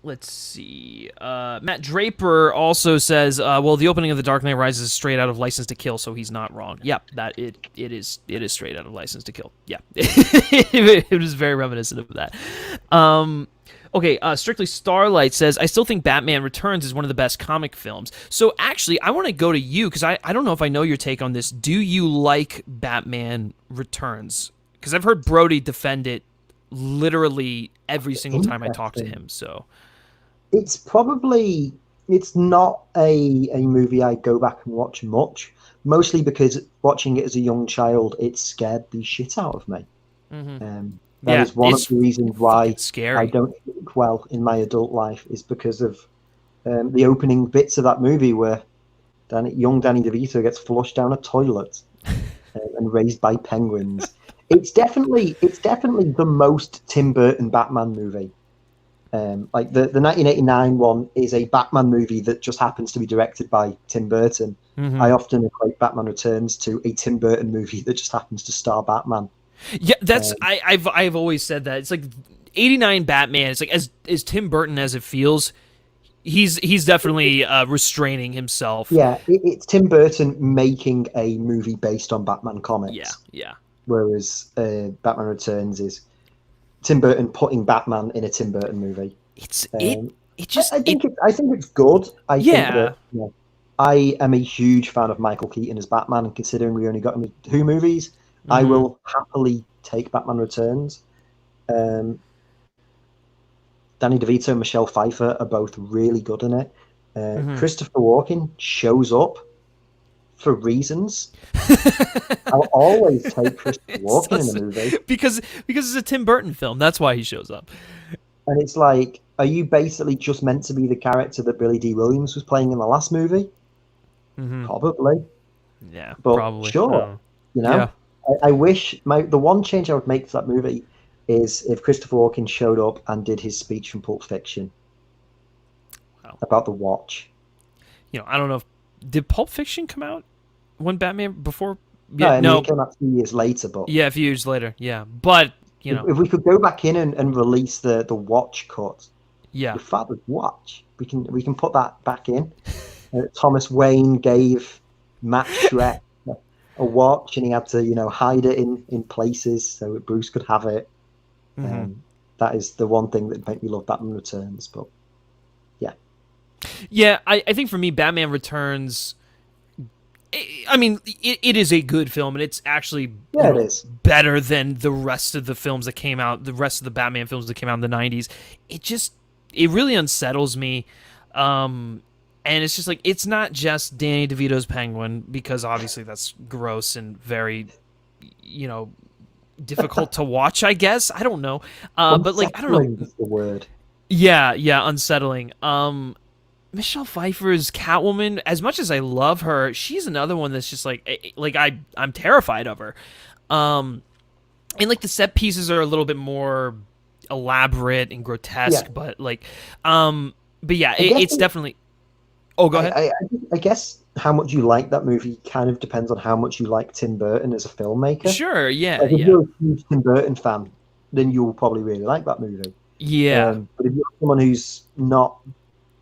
Let's see. Matt Draper also says, "Well, the opening of The Dark Knight Rises is straight out of License to Kill, so he's not wrong." Yep, that it is straight out of License to Kill. Yeah, it was very reminiscent of that. Okay, Strictly Starlight says, "I still think Batman Returns is one of the best comic films." So actually, I want to go to you because I don't know if I know your take on this. Do you like Batman Returns? Because I've heard Brody defend it literally every single time I talk to him. So. It's not a movie I go back and watch much, mostly because watching it as a young child, it scared the shit out of me. That is one of the reasons why scary. I don't think well in my adult life, is because of the opening bits of that movie where young Danny DeVito gets flushed down a toilet and raised by penguins. It's definitely the most Tim Burton Batman movie. Like the 1989 one is a Batman movie that just happens to be directed by Tim Burton. I often equate Batman Returns to a Tim Burton movie that just happens to star Batman. Yeah, that's I've always said that. It's like 89 Batman. It's like as Tim Burton as it feels. He's definitely restraining himself. Yeah, it's Tim Burton making a movie based on Batman comics. Yeah. Whereas Batman Returns is Tim Burton putting Batman in a Tim Burton movie. I think it's good. I think that I am a huge fan of Michael Keaton as Batman, and considering we only got him in 2 movies, I will happily take Batman Returns. Danny DeVito and Michelle Pfeiffer are both really good in it. Christopher Walken shows up for reasons. I'll always take Christopher Walken in a movie because it's a Tim Burton film. That's why he shows up. And it's like, are you basically just meant to be the character that Billy D. Williams was playing in the last movie? Probably. Yeah, but probably. Sure. I wish the one change I would make to that movie is if Christopher Walken showed up and did his speech from Pulp Fiction about the watch. I don't know. Did Pulp Fiction come out when Batman before? Yeah, no, it came out 2 years later. But yeah, a few years later. Yeah, but if we could go back in and release the watch cut, your father's watch, we can put that back in. Thomas Wayne gave Matt Shrek a watch, and he had to, hide it in places so that Bruce could have it. Hmm. That is the one thing that made me love Batman Returns. But yeah, Yeah, I think for me, Batman Returns. I mean, it is a good film, and it's actually yeah, it is. better than the rest of the films that came out, the rest of the Batman films that came out in the '90s. It really unsettles me, and it's just like it's not just Danny DeVito's Penguin because obviously that's gross and very, you know, difficult to watch. I guess I don't know, but like I don't know. Unsettling is the word. Yeah, yeah, unsettling. Michelle Pfeiffer's Catwoman, as much as I love her, she's another one that's just I'm terrified of her. Um, and like the set pieces are a little bit more elaborate and Yeah, grotesque, but yeah, I guess it's definitely. Oh, go ahead. I guess how much you like that movie kind of depends on how much you like Tim Burton as a filmmaker. Sure, yeah, Like if yeah, you're a huge Tim Burton fan, then you'll probably really like that movie. yeah, But if you're someone who's not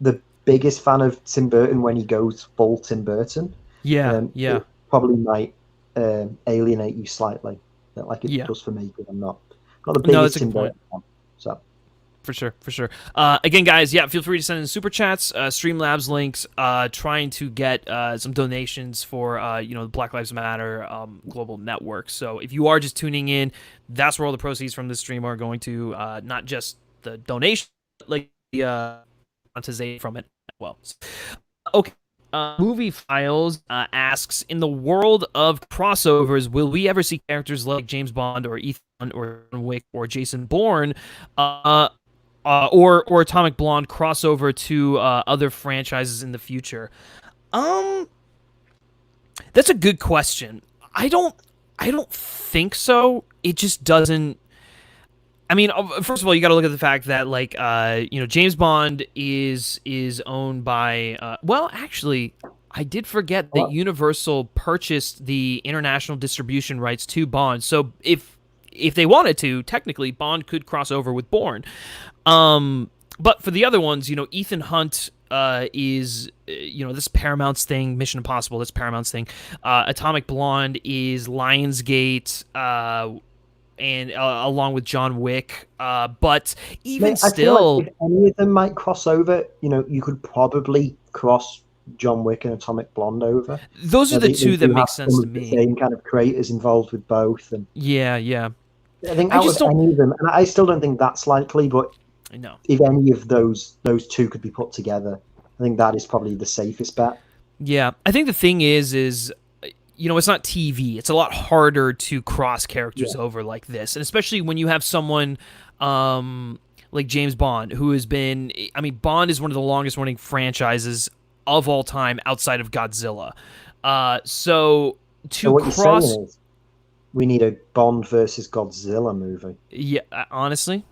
the biggest fan of Tim Burton when he goes full Tim Burton, yeah, yeah, it probably might alienate you slightly, like it yeah. does for me because I'm not the No, that's biggest a Tim good point. Burton fan. So For sure, for sure. Again, guys, yeah, feel free to send in super chats, Streamlabs links, trying to get some donations for the Black Lives Matter global network. So if you are just tuning in, that's where all the proceeds from this stream are going to, not just the donation, like the monetization from it as well. Okay. Movie Files asks, in the world of crossovers, will we ever see characters like James Bond or Ethan Hunt or John Wick or Jason Bourne or Atomic Blonde crossover to other franchises in the future? Um, that's a good question. I don't think so. It just doesn't. I mean, first of all, you got to look at the fact that James Bond is owned by well, actually, I did forget that well, Universal purchased the international distribution rights to Bond. So if they wanted to, technically Bond could cross over with Bourne. But for the other ones, Ethan Hunt is this Paramount's thing, Mission Impossible, that's Paramount's thing. Atomic Blonde is Lionsgate, and along with John Wick. But even I feel still, like if any of them might cross over, you could probably cross John Wick and Atomic Blonde over. those are the They two that do make have sense some to of the me. same kind of creators involved with both, and Yeah, yeah. I think I out just of don't. any of them, and I still don't think that's likely, but I know. if any of those two could be put together, I think that is probably the safest bet. Yeah, I think the thing is it's not TV. It's a lot harder to cross characters Yeah, over like this, and especially when you have someone like James Bond, who has been. I mean, Bond is one of the longest running franchises of all time outside of Godzilla. So so to what you're cross, saying is we need a Bond versus Godzilla movie. yeah, honestly,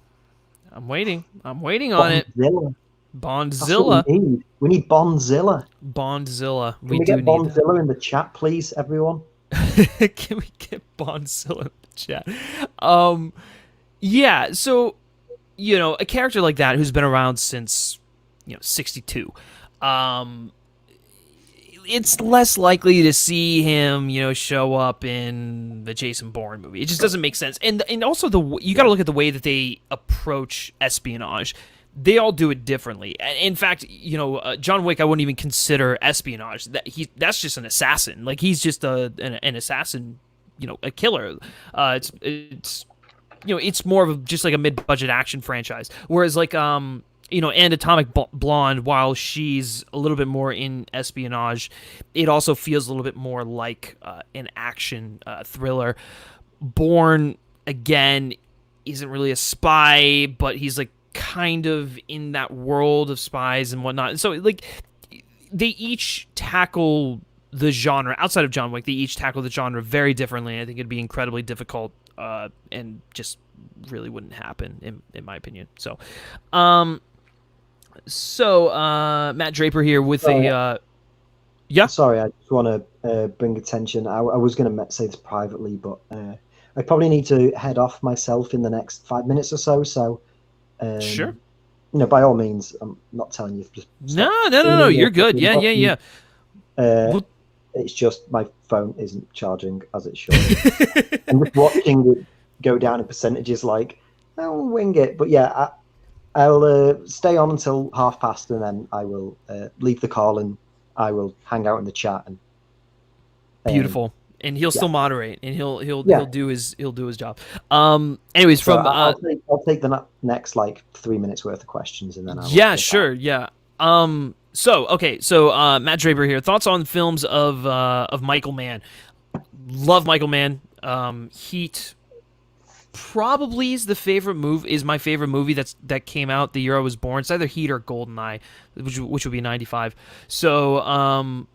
I'm waiting. I'm waiting on it. Bondzilla. That's what we Bondzilla, need. We need Bondzilla. Bondzilla. Can We we do get need that. Bondzilla in the chat, please, everyone? Can we get Bondzilla in the chat? Um, yeah. So a character like that who's been around since 62. Um, it's less likely to see him, show up in the Jason Bourne movie. It just doesn't make sense. And also you got to look at the way that they approach espionage. They all do it differently. In fact, John Wick, I wouldn't even consider espionage. That's just an assassin. Like he's just an assassin, a killer. It's more of just like a mid-budget action franchise. Whereas and Atomic Blonde, while she's a little bit more in espionage, it also feels a little bit more like an action thriller. Bourne, again, isn't really a spy, but he's like kind of in that world of spies and whatnot. So like they each tackle the genre outside of John Wick. They each tackle the genre very differently. And I think it'd be incredibly difficult and just really wouldn't happen in my opinion. So Matt Draper here with Sorry, yeah. sorry, I just want to bring attention. I was going to say this privately, but I probably need to head off myself in the next 5 minutes or so. So, Sure. by all means, I'm not telling you to just No, stop no, no, no. streaming or You're good. Yeah, yeah, interrupt me. yeah. Uh, Well, It's just my phone isn't charging as it should. I'm just watching it go down in percentages. Like I'll wing it, but yeah, I'll stay on until past, and then I will leave the call and I will hang out in the chat and Beautiful. And he'll yeah, still moderate, and he'll yeah. do his job. Anyways, So from I'll take the next like 3 minutes worth of questions, and then I will yeah, dip out. sure, yeah. Matt Draper here. Thoughts on films of Michael Mann? Love Michael Mann. Heat probably is my favorite movie that came out the year I was born. It's either Heat or Goldeneye, which would be 95. So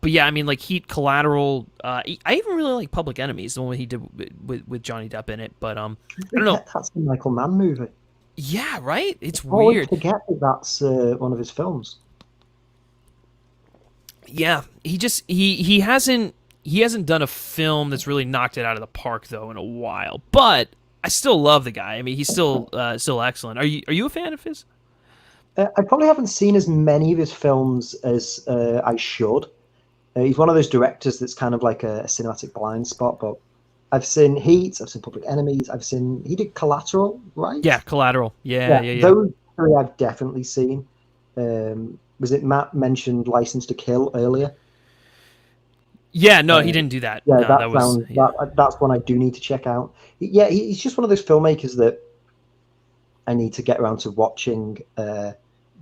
but yeah, I mean, like Heat, Collateral. I even really like Public Enemies, the one he did with Johnny Depp in it. But I don't know. That's a Michael Mann movie. Yeah, right. It's I always weird. forget that that's one of his films. Yeah, he hasn't done a film that's really knocked it out of the park though in a while. But I still love the guy. I mean, he's still excellent. Are you a fan of his? I probably haven't seen as many of his films as I should. He's one of those directors that's kind of like a cinematic blind spot. But I've seen Heat, I've seen Public Enemies, he did Collateral, right? Yeah, Collateral. Yeah. Those three I've definitely seen. Was it Matt mentioned License to Kill earlier? Yeah, no, he didn't do that. Yeah, No, that sounds that's one I do need to check out. Yeah, he's just one of those filmmakers that I need to get around to watching the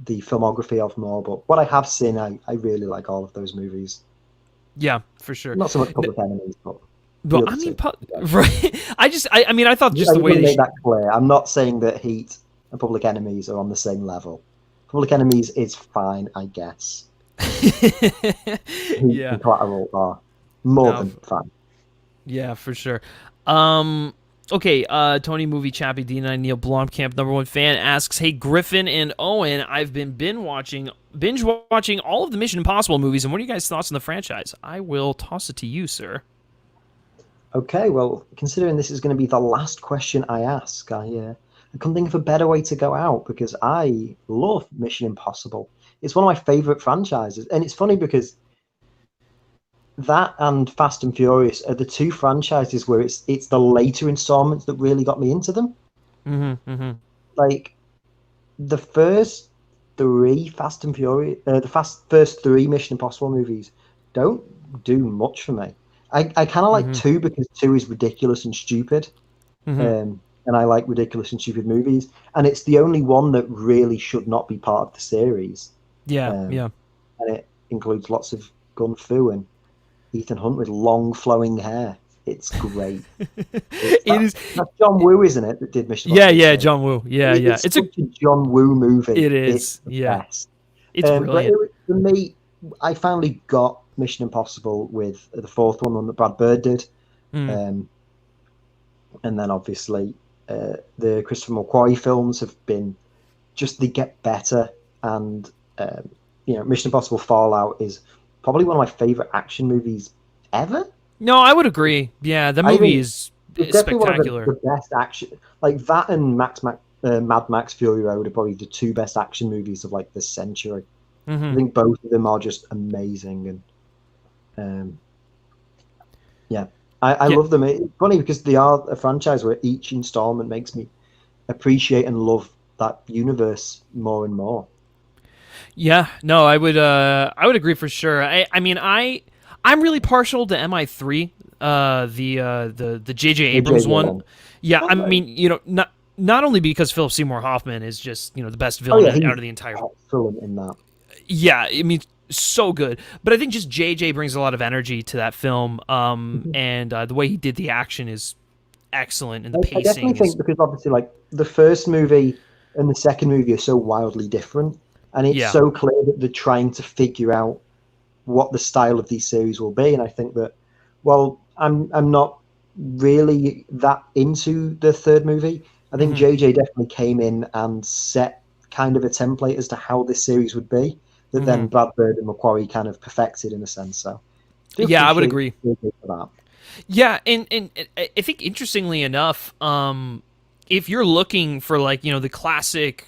filmography of more. But what I have seen, I really like all of those movies. Yeah, for sure. Not so much Public Enemies, but But I mean, right? I thought just the I way they made that clear. I'm not saying that Heat and Public Enemies are on the same level. Public Enemies is fine, I guess. Heat and Collateral are more than fine. Yeah, for sure. Okay, Tony Movie Chappie D9 Neil Blomkamp #1 fan asks, "Hey Griffin and Owen, I've been binge watching all of the Mission Impossible movies, and what are you guys' thoughts on the franchise?" I will toss it to you, sir. Okay, well, considering this is going to be the last question I ask, I couldn't think of a better way to go out because I love Mission Impossible. It's one of my favorite franchises, and it's funny because that and Fast and Furious are the two franchises where it's the later installments that really got me into them. Like the first three Fast and Furious, first three Mission Impossible movies don't do much for me. I kind of like two because two is ridiculous and stupid, and I like ridiculous and stupid movies, and it's the only one that really should not be part of the series. Yeah, and it includes lots of gun fu and Ethan Hunt with long flowing hair. It's great. That's John Woo, isn't it, that did Mission Impossible? Yeah, John Woo. Yeah. It's such a John Woo movie. It is. It's best. It's brilliant. For me, I finally got Mission Impossible with the fourth one that Brad Bird did, and then obviously the Christopher McQuarrie films have been they get better, and Mission Impossible Fallout is probably one of my favorite action movies ever. No, I would agree. Yeah, the movie is spectacular. One of the best action, like that, and Mad Max Fury Road are probably the two best action movies of like this century. I think both of them are just amazing, and I love them. It's funny because they are a franchise where each installment makes me appreciate and love that universe more and more. Yeah, no, I would agree for sure. I'm really partial to MI3, the J.J. Abrams one. Yeah, okay. I mean, not only because Philip Seymour Hoffman is just the best villain out of the entire. Excellent in that. Yeah, I mean, so good. But I think just J.J. brings a lot of energy to that film, and the way he did the action is excellent, and the pacing. I definitely think because obviously, like the first movie and the second movie are so wildly different, and it's so clear that they're trying to figure out what the style of these series will be. And I think that, well, I'm not really that into the third movie. I think JJ definitely came in and set kind of a template as to how this series would be that then Brad Bird and McQuarrie kind of perfected in a sense. So I would agree. For that. Yeah, and I think interestingly enough, if you're looking for like the classic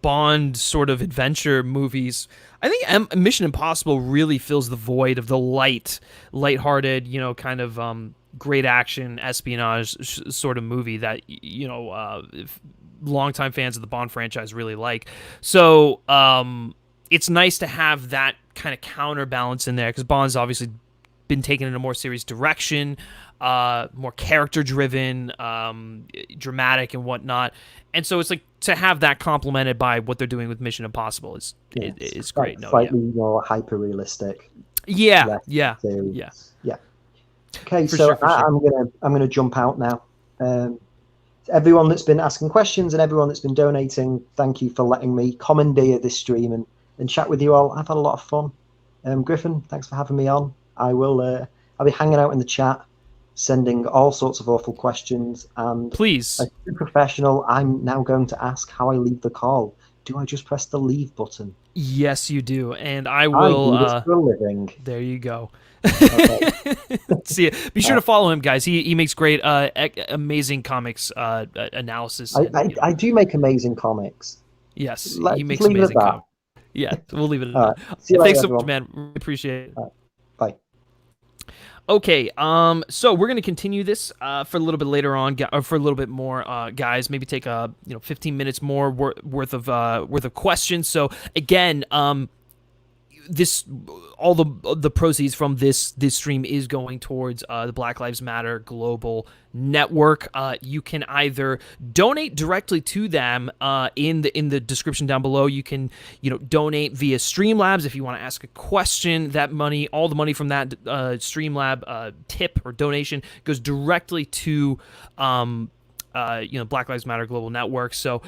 Bond sort of adventure movies, I think Mission Impossible really fills the void of the lighthearted, kind of great action espionage sort of movie that if longtime fans of the Bond franchise really like. So it's nice to have that kind of counterbalance in there because Bond's obviously been taken in a more serious direction, more character driven, dramatic and whatnot. And so it's like to have that complemented by what they're doing with Mission Impossible is great. Slightly more hyper realistic. Yeah. Okay, so I'm gonna jump out now. Everyone that's been asking questions and everyone that's been donating, thank you for letting me commandeer this stream and chat with you all. I've had a lot of fun. Griffin, thanks for having me on. I'll be hanging out in the chat, sending all sorts of awful questions. And please, as a professional, I'm now going to ask how I leave the call. Do I just press the leave button? Yes, you do, and I will. I do this for a living. There you go. Okay. See it. Be sure to follow him, guys. He makes great, amazing comics analysis. I do make amazing comics. Yes, he makes amazing comics. Yeah, we'll leave it at that. Thanks so much, man. Really appreciate it. Bye. Okay, so we're gonna continue this for a little bit later on, for a little bit more, guys. Maybe take 15 minutes more worth of questions. So again, all the proceeds from this stream is going towards the Black Lives Matter Global Network. You can either donate directly to them in the description down below. You can donate via Streamlabs if you want to ask a question. That money, all the money from that Streamlab tip or donation goes directly to Black Lives Matter Global Network. So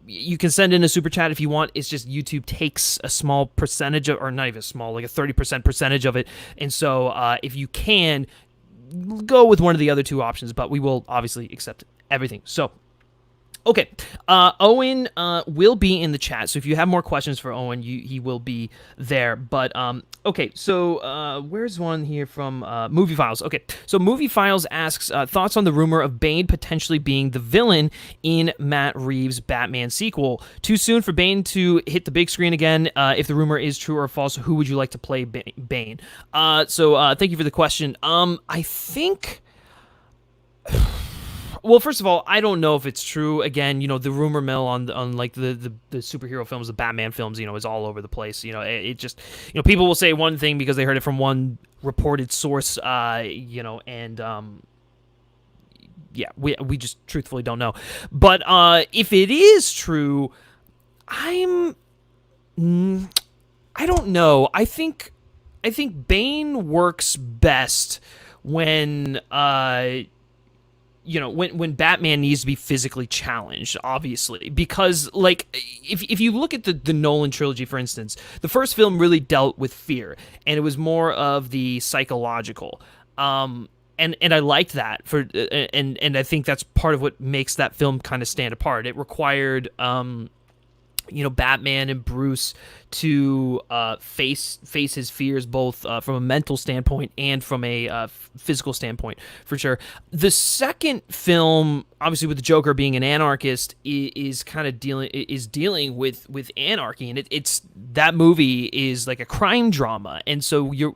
you can send in a super chat if you want. It's just YouTube takes a small percentage of, or not even small, like a 30% percentage of it. And so if you can, go with one of the other two options, but we will obviously accept everything. So, okay. Owen will be in the chat. So if you have more questions for Owen, he will be there. But okay, so where's one here from Movie Files? Okay, so Movie Files asks thoughts on the rumor of Bane potentially being the villain in Matt Reeves' Batman sequel. Too soon for Bane to hit the big screen again? If the rumor is true or false, who would you like to play Bane? So thank you for the question. I think. Well, first of all, I don't know if it's true. Again, the rumor mill on like the superhero films, the Batman films, is all over the place. It just, people will say one thing because they heard it from one reported source, and we just truthfully don't know. But if it is true, I don't know. I think Bane works best when when Batman needs to be physically challenged, obviously, because like if you look at the Nolan trilogy, for instance, the first film really dealt with fear, and it was more of the psychological, and I liked that and I think that's part of what makes that film kind of stand apart. It required Batman and Bruce to face his fears, both from a mental standpoint and from a physical standpoint, for sure. The second film, obviously with the Joker being an anarchist, is kind of dealing with anarchy, and it's that movie is like a crime drama, and so you're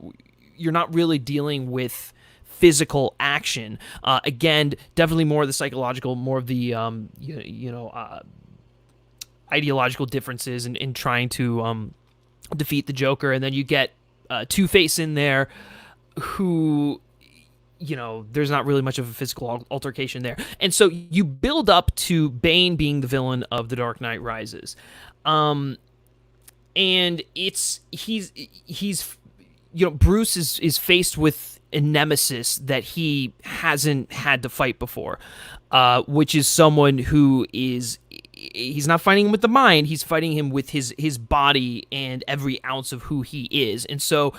not really dealing with physical action. Again, definitely more of the psychological, more of the ideological differences in trying to defeat the Joker, and then you get Two-Face in there, who there's not really much of a physical altercation there, and so you build up to Bane being the villain of The Dark Knight Rises, and he's Bruce is faced with a nemesis that he hasn't had to fight before, which is someone who he's not fighting him with the mind, he's fighting him with his body and every ounce of who he is. And so,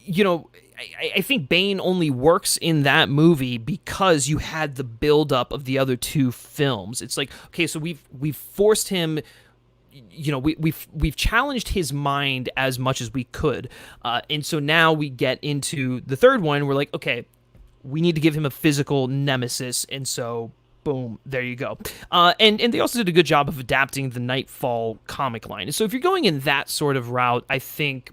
I think Bane only works in that movie because you had the buildup of the other two films. It's like, okay, so we've forced him, we've challenged his mind as much as we could. And so now we get into the third one, we're like, okay, we need to give him a physical nemesis, and so Boom, there you go. And they also did a good job of adapting the Nightfall comic line. And so if you're going in that sort of route, I think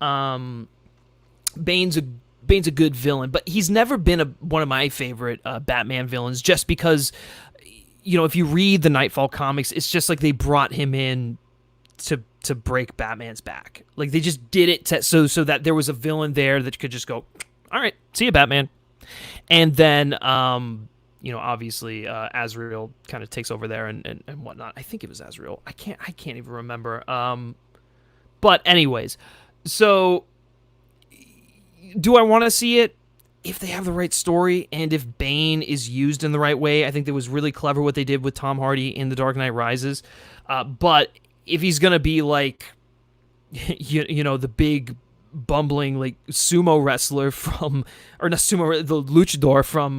um, Bane's a good villain, but he's never been one of my favorite Batman villains, just because, if you read the Nightfall comics, it's just like they brought him in to break Batman's back. Like they just did it so that there was a villain there that could just go, all right, see you, Batman. And then, obviously, Azrael kind of takes over there and whatnot. I think it was Azrael. I can't even remember. But anyways, so do I want to see it? If they have the right story and if Bane is used in the right way. I think it was really clever what they did with Tom Hardy in The Dark Knight Rises. But if he's going to be like, the big bumbling like sumo wrestler from, or not sumo, the luchador from,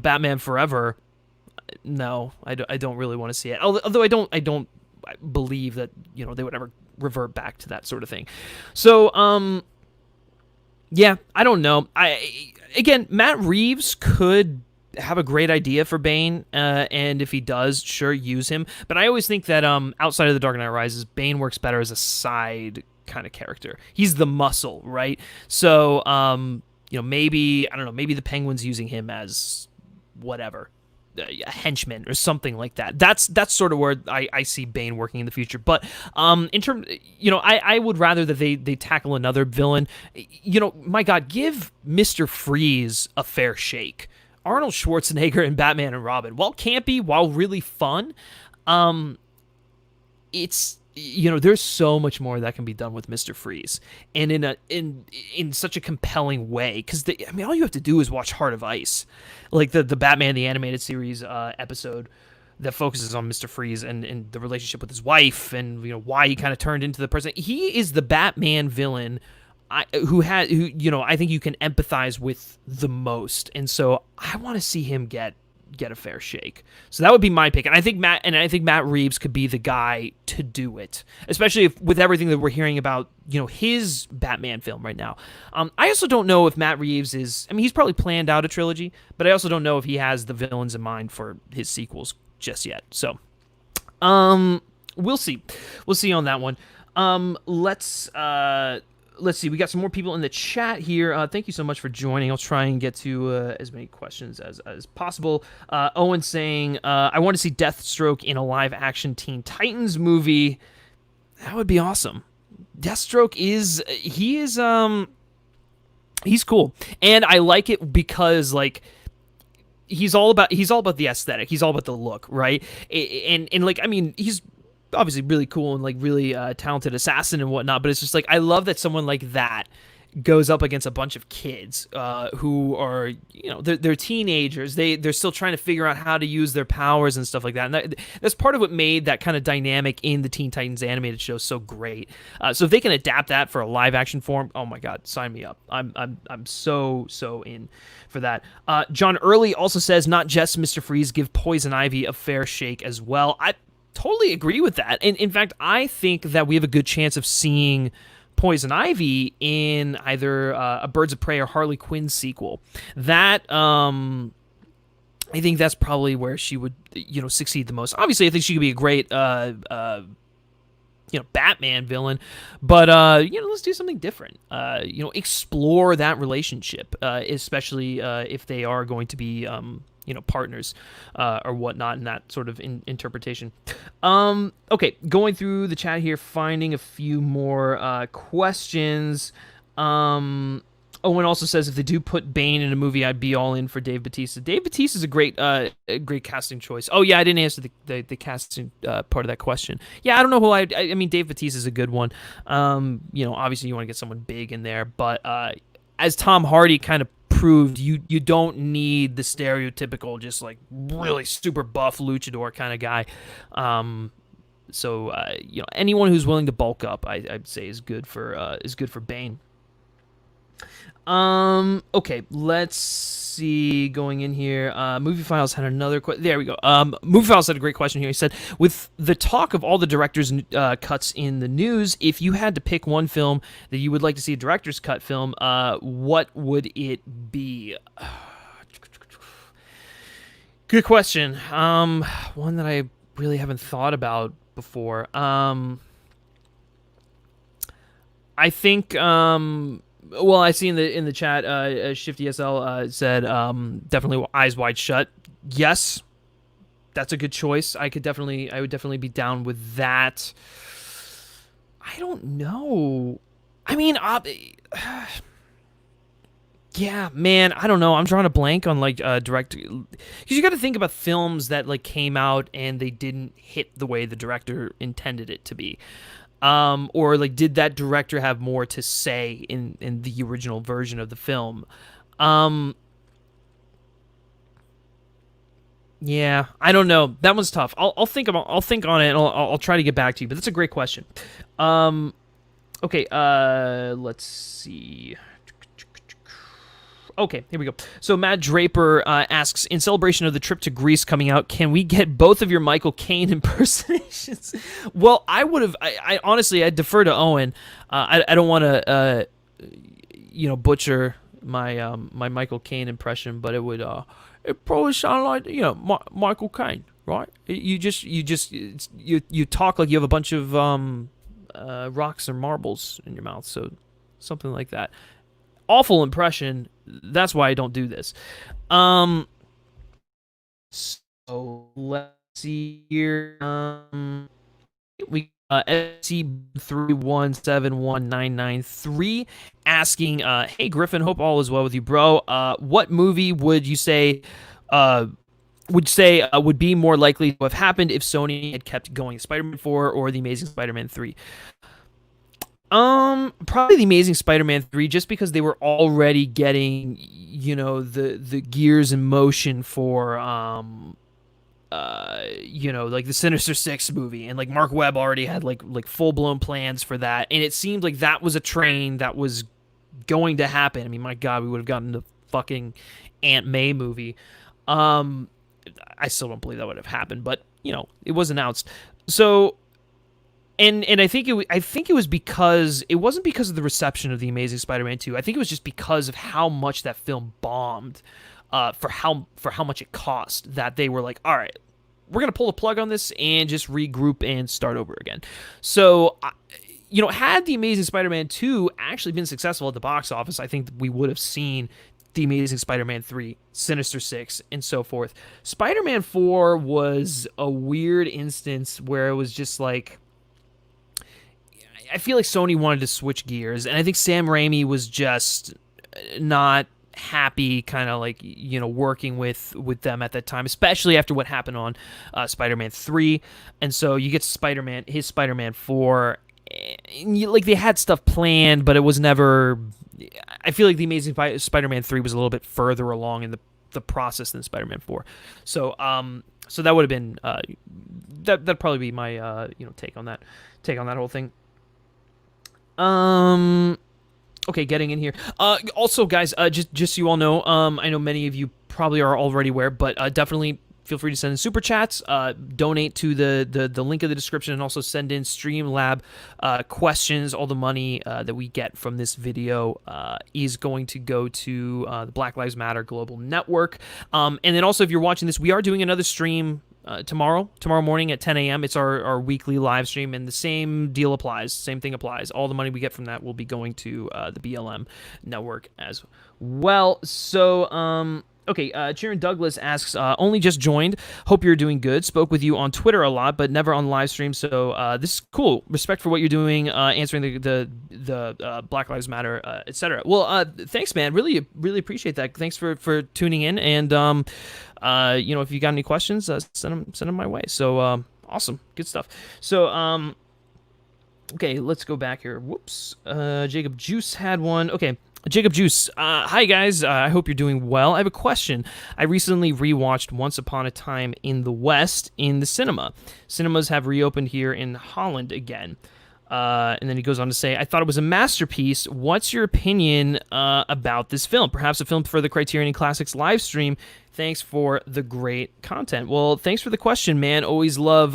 Batman Forever, no, I don't really want to see it. Although I don't believe that, they would ever revert back to that sort of thing. So, yeah, I don't know. Again, Matt Reeves could have a great idea for Bane, and if he does, sure, use him. But I always think that outside of The Dark Knight Rises, Bane works better as a side kind of character. He's the muscle, right? So, maybe, I don't know, maybe the Penguin's using him as whatever, a henchman or something like that. That's sort of where I see Bane working in the future. But in terms, I would rather that they tackle another villain. My God, give Mr. Freeze a fair shake. Arnold Schwarzenegger and Batman and Robin, while campy, while really fun, it's, there's so much more that can be done with Mr. Freeze, and in such a compelling way. Because all you have to do is watch Heart of Ice, like the Batman the Animated Series episode that focuses on Mr. Freeze and the relationship with his wife, and why he kind of turned into the person. He is the Batman villain who I think you can empathize with the most, and so I want to see him get a fair shake. So that would be my pick, and I think Matt Reeves could be the guy to do it, especially with everything that we're hearing about his Batman film right now. I also don't know if Matt Reeves he's probably planned out a trilogy, but I also don't know if he has the villains in mind for his sequels just yet. So we'll see on that one. Let's see. We got some more people in the chat here. Thank you so much for joining. I'll try and get to as many questions as possible. Owen saying, I want to see Deathstroke in a live-action Teen Titans movie. That would be awesome. Deathstroke he's cool. And I like it because, like, he's all about the aesthetic. He's all about the look, right? And he's obviously really cool and like really talented assassin and whatnot, but it's just like I love that someone like that goes up against a bunch of kids who are they're teenagers. They're still trying to figure out how to use their powers and stuff like that. And that's part of what made that kind of dynamic in the Teen Titans animated show so great. So if they can adapt that for a live action form, oh my God, sign me up. I'm so in for that. John Early also says not just Mr. Freeze, give Poison Ivy a fair shake as well. I totally agree with that. And in fact, I think that we have a good chance of seeing Poison Ivy in either a Birds of Prey or Harley Quinn sequel. That I think that's probably where she would succeed the most. Obviously, I think she could be a great Batman villain, but let's do something different. Explore that relationship, especially if they are going to be partners or whatnot in that sort of interpretation. Okay, going through the chat here, finding a few more questions. Owen also says if they do put Bane in a movie, I'd be all in for Dave Bautista. Dave Bautista is a great casting choice. Oh yeah, I didn't answer the casting part of that question. Yeah, I don't know who I mean, Dave Bautista is a good one. Obviously you want to get someone big in there, but as Tom Hardy kind of proved, you don't need the stereotypical just like really super buff luchador kind of guy. So anyone who's willing to bulk up, I'd say is good for Bane. Okay, let's see. Going in here, Movie Files had another question. There we go. Movie Files had a great question here. He said, with the talk of all the director's cuts in the news, if you had to pick one film that you would like to see a director's cut film, what would it be? Good question. One that I really haven't thought about before. I think well, I see in the chat Shifty SL said definitely Eyes Wide Shut. Yes, that's a good choice. I would definitely be down with that. I don't know. I mean, yeah, man, I don't know. I'm drawing a blank on like direct, because you got to think about films that like came out and they didn't hit the way the director intended it to be. Or like did that director have more to say in the original version of the film? Um, yeah, I don't know. That one's tough. I'll think on it and I'll try to get back to you. But that's a great question. Um, okay. Let's see. Okay, here we go. So Matt Draper asks, in celebration of the trip to Greece coming out, can we get both of your Michael Caine impersonations? Well, I would have. I honestly, I defer to Owen. I don't want to, butcher my Michael Caine impression, but it probably sound like Michael Caine, right? You talk like you have a bunch of rocks or marbles in your mouth, so something like that. Awful impression. That's why I don't do this. So let's see here. We FC31719993 asking, hey Griffin, hope all is well with you, bro. What movie would you say would be more likely to have happened if Sony had kept going? Spider-Man 4 or The Amazing Spider-Man 3? Probably The Amazing Spider-Man 3, just because they were already getting, the gears in motion for like the Sinister Six movie, and like Mark Webb already had like full-blown plans for that, and it seemed like that was a train that was going to happen. I mean, my God, we would have gotten the fucking Aunt May movie. I still don't believe that would have happened, but it was announced. So and I think it was because it wasn't because of the reception of The Amazing Spider-Man 2. I think it was just because of how much that film bombed, for how much it cost, that they were like, all right, we're gonna pull the plug on this and just regroup and start over again. So, had The Amazing Spider-Man 2 actually been successful at the box office, I think we would have seen The Amazing Spider-Man 3, Sinister Six, and so forth. Spider-Man 4 was a weird instance where it was just like, I feel like Sony wanted to switch gears, and I think Sam Raimi was just not happy, kind of like working with them at that time, especially after what happened on Spider-Man 3. And so you get his Spider-Man 4, and like they had stuff planned, but it was never. I feel like The Amazing Spider-Man 3 was a little bit further along in the process than Spider-Man 4. So so that would have been that'd probably be my take on that whole thing. Okay, getting in here. Also, guys, just so you all know, I know many of you probably are already aware, but definitely feel free to send in super chats, donate to the link in the description, and also send in Streamlab questions. All the money that we get from this video is going to go to the Black Lives Matter Global Network. And then also, if you're watching this, we are doing another stream tomorrow morning at 10 a.m. It's our weekly live stream, and the same deal applies. Same thing applies. All the money we get from that will be going to the BLM network as well. So, okay, Sharon Douglas asks, only just joined. Hope you're doing good. Spoke with you on Twitter a lot, but never on live stream. So this is cool. Respect for what you're doing, answering the Black Lives Matter, etc. Well, thanks, man. Really appreciate that. Thanks for tuning in. And if you got any questions, send them my way. So awesome, good stuff. So okay, let's go back here. Whoops. Jacob Juice had one. Okay. Jacob Juice, hi guys, I hope you're doing well. I have a question. I recently rewatched Once Upon a Time in the West in the cinema. Cinemas have reopened here in Holland again. And then he goes on to say, I thought it was a masterpiece. What's your opinion about this film? Perhaps a film for the Criterion Classics live stream. Thanks for the great content. Well, thanks for the question, man. Always love,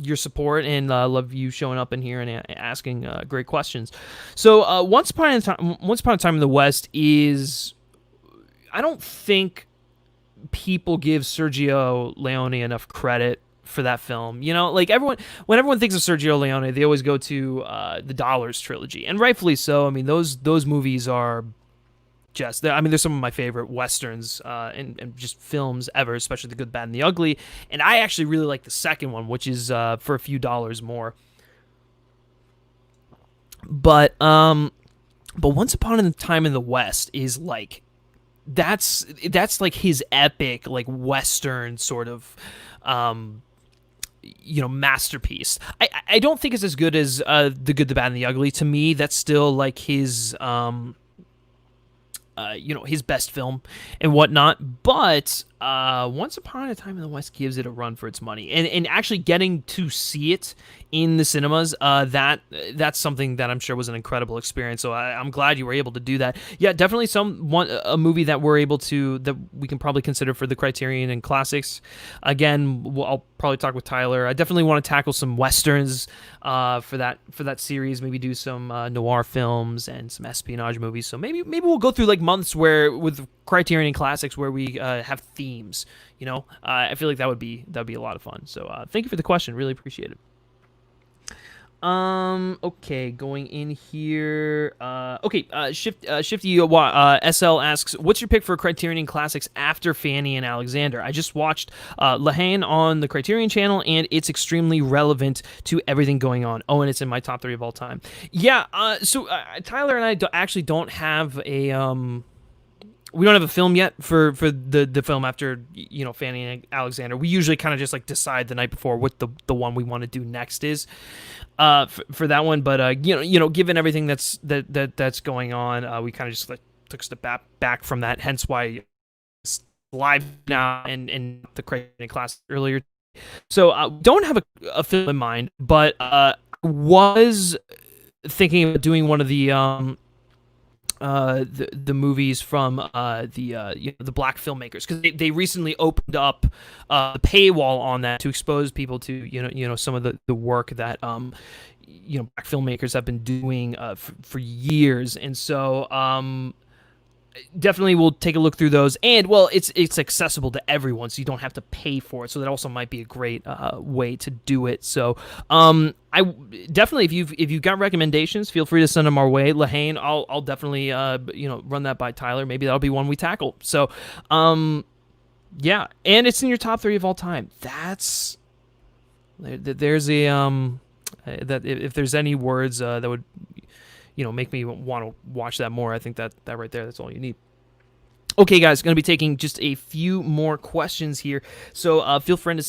your support, and love you showing up in here and asking great questions. So, Once Upon a Time in the West is, I don't think people give Sergio Leone enough credit for that film. You know, like when everyone thinks of Sergio Leone, they always go to the Dollars trilogy, and rightfully so. I mean, those movies are just, I mean, they're some of my favorite westerns and just films ever, especially The Good, Bad, and the Ugly. And I actually really like the second one, which is for a few dollars more. But Once Upon a Time in the West is like, that's like his epic like western sort of masterpiece. I don't think it's as good as The Good, the Bad, and the Ugly. To me, that's still like his his best film and whatnot. But Once Upon a Time in the West gives it a run for its money, and actually getting to see it in the cinemas, that's something that I'm sure was an incredible experience. So I'm glad you were able to do that. Yeah, definitely a movie that we can probably consider for the Criterion and Classics. Again, I'll probably talk with Tyler. I definitely want to tackle some westerns for that series. Maybe do some noir films and some espionage movies. So maybe we'll go through like months where with Criterion and Classics where we have themes. I feel like that'd be a lot of fun. So thank you for the question. Really appreciate it. Okay, going in here. Shifty SL asks, what's your pick for Criterion Classics after Fanny and Alexander? I just watched Lahane on the Criterion channel, and it's extremely relevant to everything going on. Oh, and it's in my top 3 of all time. Yeah, so Tyler and I actually don't have a we don't have a film yet for the film after Fanny and Alexander. We usually kind of just like decide the night before what the one we want to do next is for that one. But given everything that's going on, we kind of just like took a step back from that. Hence why it's live now and the Criterion class earlier. So don't have a film in mind, but was thinking of doing one of the movies from the black filmmakers, because they recently opened up the paywall on that to expose people to some of the work that black filmmakers have been doing for years. And so definitely we'll take a look through those, and well, it's accessible to everyone, so you don't have to pay for it, so that also might be a great way to do it. So I definitely, if you've got recommendations, feel free to send them our way. Lahane, I'll definitely run that by Tyler. Maybe that'll be one we tackle. So yeah, and it's in your top 3 of all time. There's that if there's any words that would make me want to watch that more, I think that right there, that's all you need. Okay, guys, going to be taking just a few more questions here, so feel free to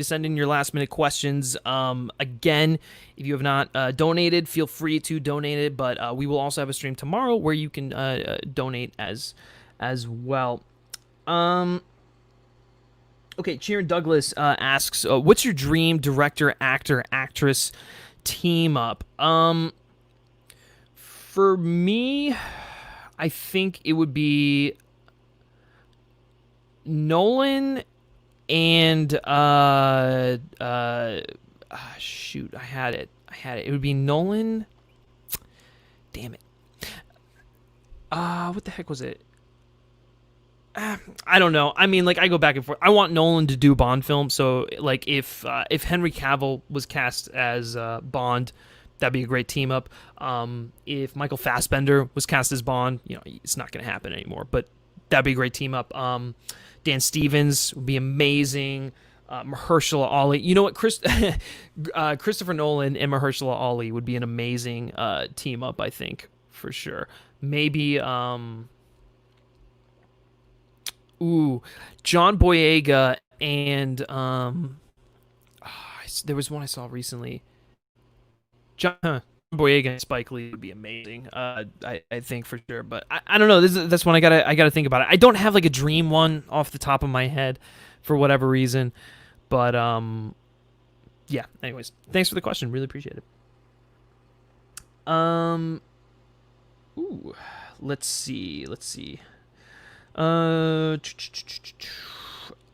send in your last minute questions. Again, if you have not donated, feel free to donate it, but we will also have a stream tomorrow where you can donate as well. Okay, Cheerin Douglas asks, what's your dream director, actor, actress team up? For me, I think it would be Nolan and shoot, I had it. It would be Nolan. Damn it. What the heck was it? I don't know. I mean, like, I go back and forth. I want Nolan to do Bond films. So, like, if Henry Cavill was cast as Bond, that'd be a great team up. If Michael Fassbender was cast as Bond, it's not going to happen anymore, but that'd be a great team up. Dan Stevens would be amazing. Mahershala Ali. You know what? Christopher Nolan and Mahershala Ali would be an amazing team up, I think, for sure. Maybe, John Boyega and, there was one I saw recently. John Boyega and Spike Lee would be amazing. I think for sure, but I don't know. That's one I gotta think about it. I don't have like a dream one off the top of my head for whatever reason, but yeah. Anyways, thanks for the question. Really appreciate it. Let's see.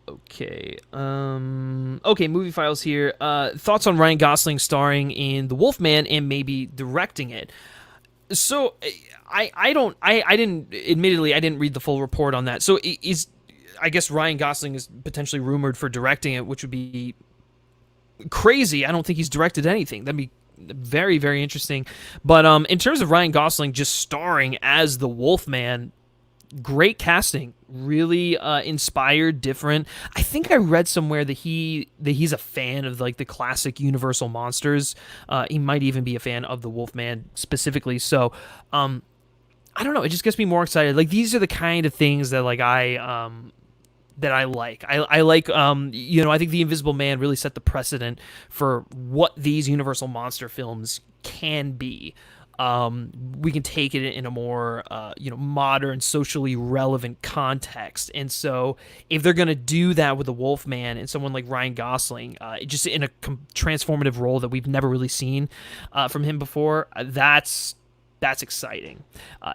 Okay. Okay, movie files here. Thoughts on Ryan Gosling starring in The Wolfman and maybe directing it. So I didn't read the full report on that. So I guess Ryan Gosling is potentially rumored for directing it, which would be crazy. I don't think he's directed anything. That'd be very, very interesting. But in terms of Ryan Gosling just starring as the Wolfman, great casting, really inspired, different. I think I read somewhere that he's a fan of like the classic Universal monsters. He might even be a fan of the Wolfman specifically. So I don't know. It just gets me more excited. Like these are the kind of things that like I like. I like, I think The Invisible Man really set the precedent for what these Universal monster films can be. We can take it in a more, modern, socially relevant context. And so if they're going to do that with the Wolfman and someone like Ryan Gosling, just in a transformative role that we've never really seen from him before, that's exciting.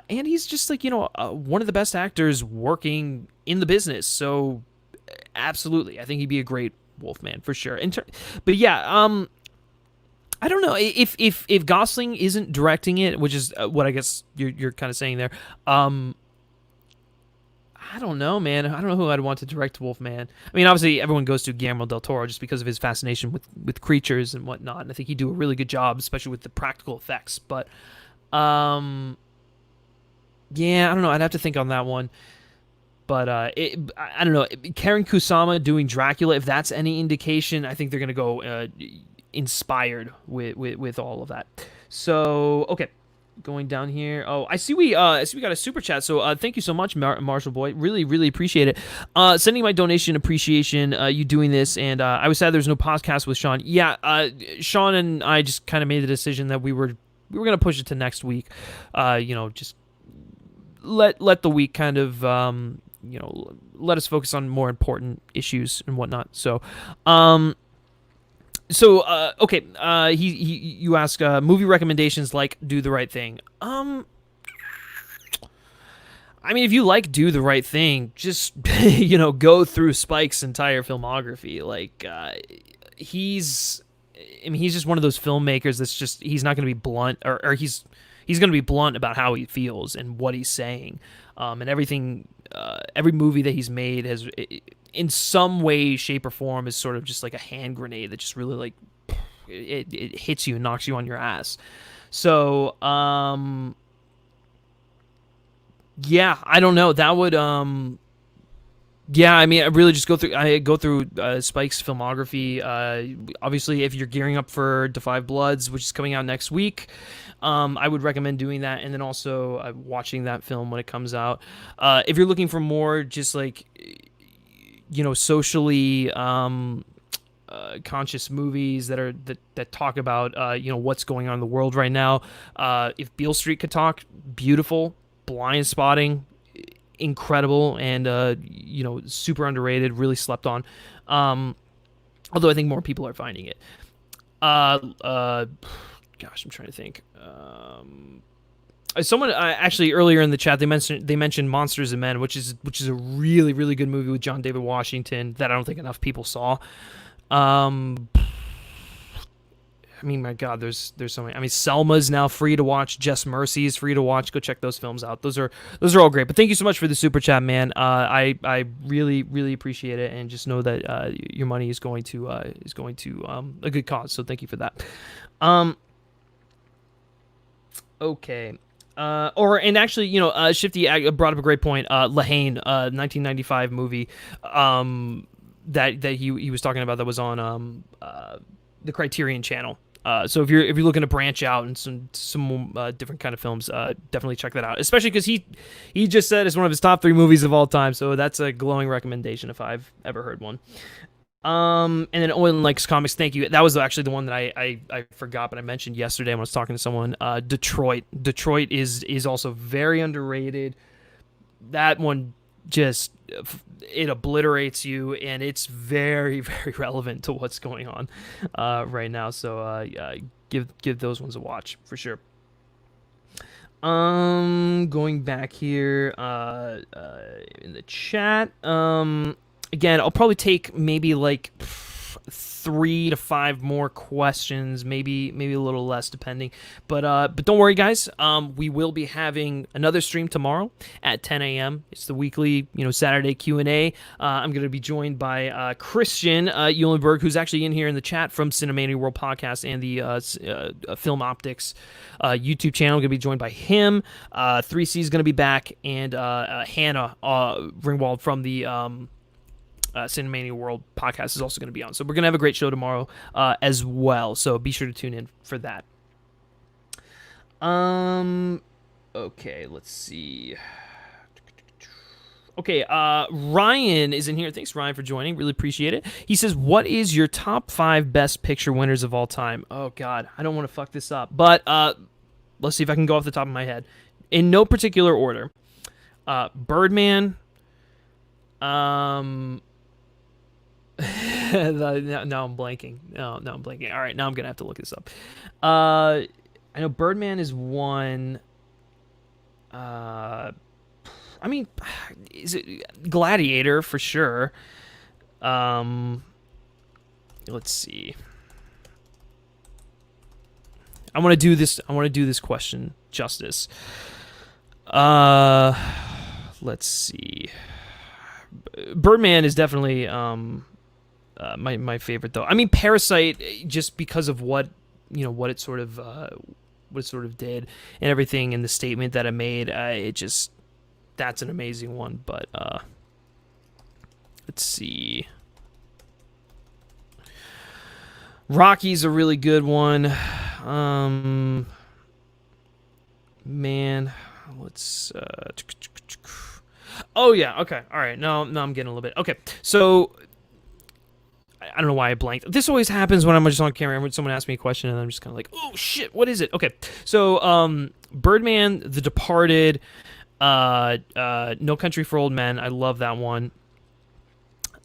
And he's just like, one of the best actors working in the business. So absolutely, I think he'd be a great Wolfman for sure. But yeah, I don't know if Gosling isn't directing it, which is what I guess you're kind of saying there. I don't know, man. I don't know who I'd want to direct Wolfman. I mean, obviously everyone goes to Guillermo del Toro just because of his fascination with creatures and whatnot, and I think he'd do a really good job, especially with the practical effects. But yeah, I don't know. I'd have to think on that one. But I don't know. Karen Kusama doing Dracula, if that's any indication, I think they're gonna go inspired with all of that. So okay, going down here. Oh, I see we got a super chat. So thank you so much, Marshall Boy. Really, really appreciate it. Sending my donation, appreciation you doing this. And I was sad there's no podcast with Sean. Yeah, Sean and I just kind of made the decision that we were gonna push it to next week. Just let the week kind of let us focus on more important issues and whatnot. So okay. You ask movie recommendations like Do the Right Thing. I mean, if you like Do the Right Thing, just go through Spike's entire filmography. Like he's just one of those filmmakers that's just, he's not going to be blunt, or he's going to be blunt about how he feels and what he's saying. And everything, every movie that he's made has, in some way, shape, or form, is sort of just like a hand grenade that just really like it hits you and knocks you on your ass. So yeah, I don't know. That would yeah, I mean, I really just go through Spike's filmography. Obviously, if you're gearing up for Da 5 Bloods, which is coming out next week, I would recommend doing that, and then also watching that film when it comes out. If you're looking for more, just like socially conscious movies that talk about what's going on in the world right now. If Beale Street Could Talk, beautiful. Blind Spotting, incredible, and super underrated, really slept on. Although I think more people are finding it. Gosh, I'm trying to think. Someone actually earlier in the chat they mentioned Monsters and Men, which is a really, really good movie with John David Washington that I don't think enough people saw. I mean, my God, there's so many. I mean, Selma's now free to watch. Just Mercy is free to watch. Go check those films out. Those are all great. But thank you so much for the super chat, man. I really, really appreciate it, and just know that your money is going to a good cause. So thank you for that. Okay. And actually, Shifty brought up a great point. Lahane, 1995 movie, that he was talking about, that was on the Criterion Channel. So if you're looking to branch out and some different kind of films, definitely check that out. Especially because he just said it's one of his top 3 movies of all time. So that's a glowing recommendation if I've ever heard one. And then Owen Likes Comics, thank you. That was actually the one that I forgot, but I mentioned yesterday when I was talking to someone. Detroit is also very underrated. That one just, it obliterates you, and it's very, very relevant to what's going on right now. So give those ones a watch for sure. Going back here in the chat. Again, I'll probably take maybe like 3 to 5 more questions, maybe a little less depending. But don't worry, guys. We will be having another stream tomorrow at 10 a.m. It's the weekly, Saturday Q&A. I'm going to be joined by Christian Eulenberg, who's actually in here in the chat from Cinemania World Podcast and the Film Optics YouTube channel. Going to be joined by him. 3C is going to be back, and Hannah Ringwald from the Cinemania World Podcast is also going to be on. So we're going to have a great show tomorrow as well. So be sure to tune in for that. Okay, let's see. Okay, Ryan is in here. Thanks, Ryan, for joining. Really appreciate it. He says, what is your top 5 Best Picture winners of all time? Oh, God, I don't want to fuck this up. But let's see if I can go off the top of my head. In no particular order. Birdman. Now I'm blanking. No, I'm blanking. All right, now I'm going to have to look this up. I know Birdman is one. I mean, is it Gladiator for sure? Let's see. I want to do this question justice. Let's see. Birdman is definitely my favorite though. I mean, Parasite, just because of what it sort of did and everything, and the statement that it made. That's an amazing one. But let's see. Rocky's a really good one. Man, let's. Oh yeah, okay, all right. No, I'm getting a little bit. Okay, so I don't know why I blanked. This always happens when I'm just on camera. When someone asks me a question, and I'm just kind of like, oh shit, what is it? Okay, so Birdman, The Departed. No Country for Old Men. I love that one.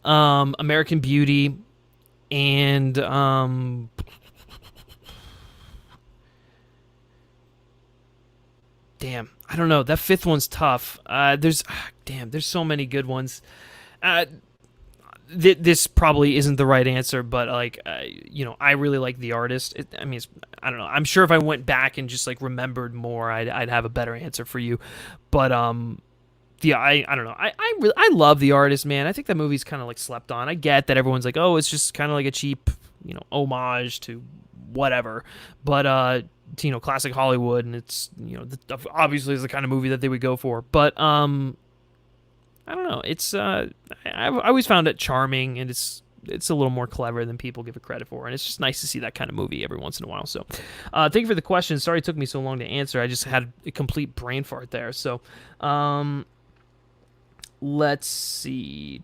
American Beauty, and damn, I don't know. That fifth one's tough. There's so many good ones. This probably isn't the right answer, but I really like The Artist. I don't know. I'm sure if I went back and just remembered more, I'd have a better answer for you. But yeah, I don't know. I love The Artist, man. I think that movie's kind of slept on. I get that everyone's like, oh, it's just kind of like a cheap, homage to whatever. But classic Hollywood, and it's obviously is the kind of movie that they would go for. But I don't know. It's I always found it charming, and it's a little more clever than people give it credit for, and it's just nice to see that kind of movie every once in a while. So, thank you for the question. Sorry it took me so long to answer. I just had a complete brain fart there. So, let's see.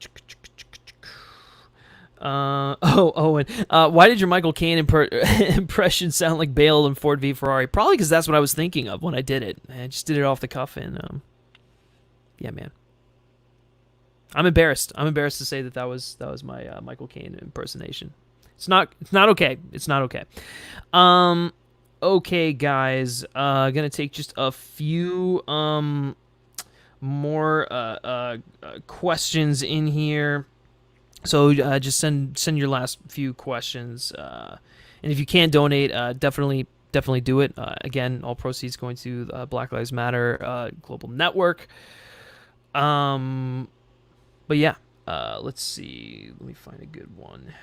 Owen, why did your Michael Caine impression sound like Bale in Ford v Ferrari? Probably because that's what I was thinking of when I did it. I just did it off the cuff, and yeah, man. I'm embarrassed. I'm embarrassed to say that was my Michael Caine impersonation. It's not okay. It's not okay. Okay, guys. Gonna take just a few more questions in here. So just send your last few questions. And if you can't donate, definitely do it. Again, all proceeds going to Black Lives Matter Global Network. But yeah, let's see. Let me find a good one.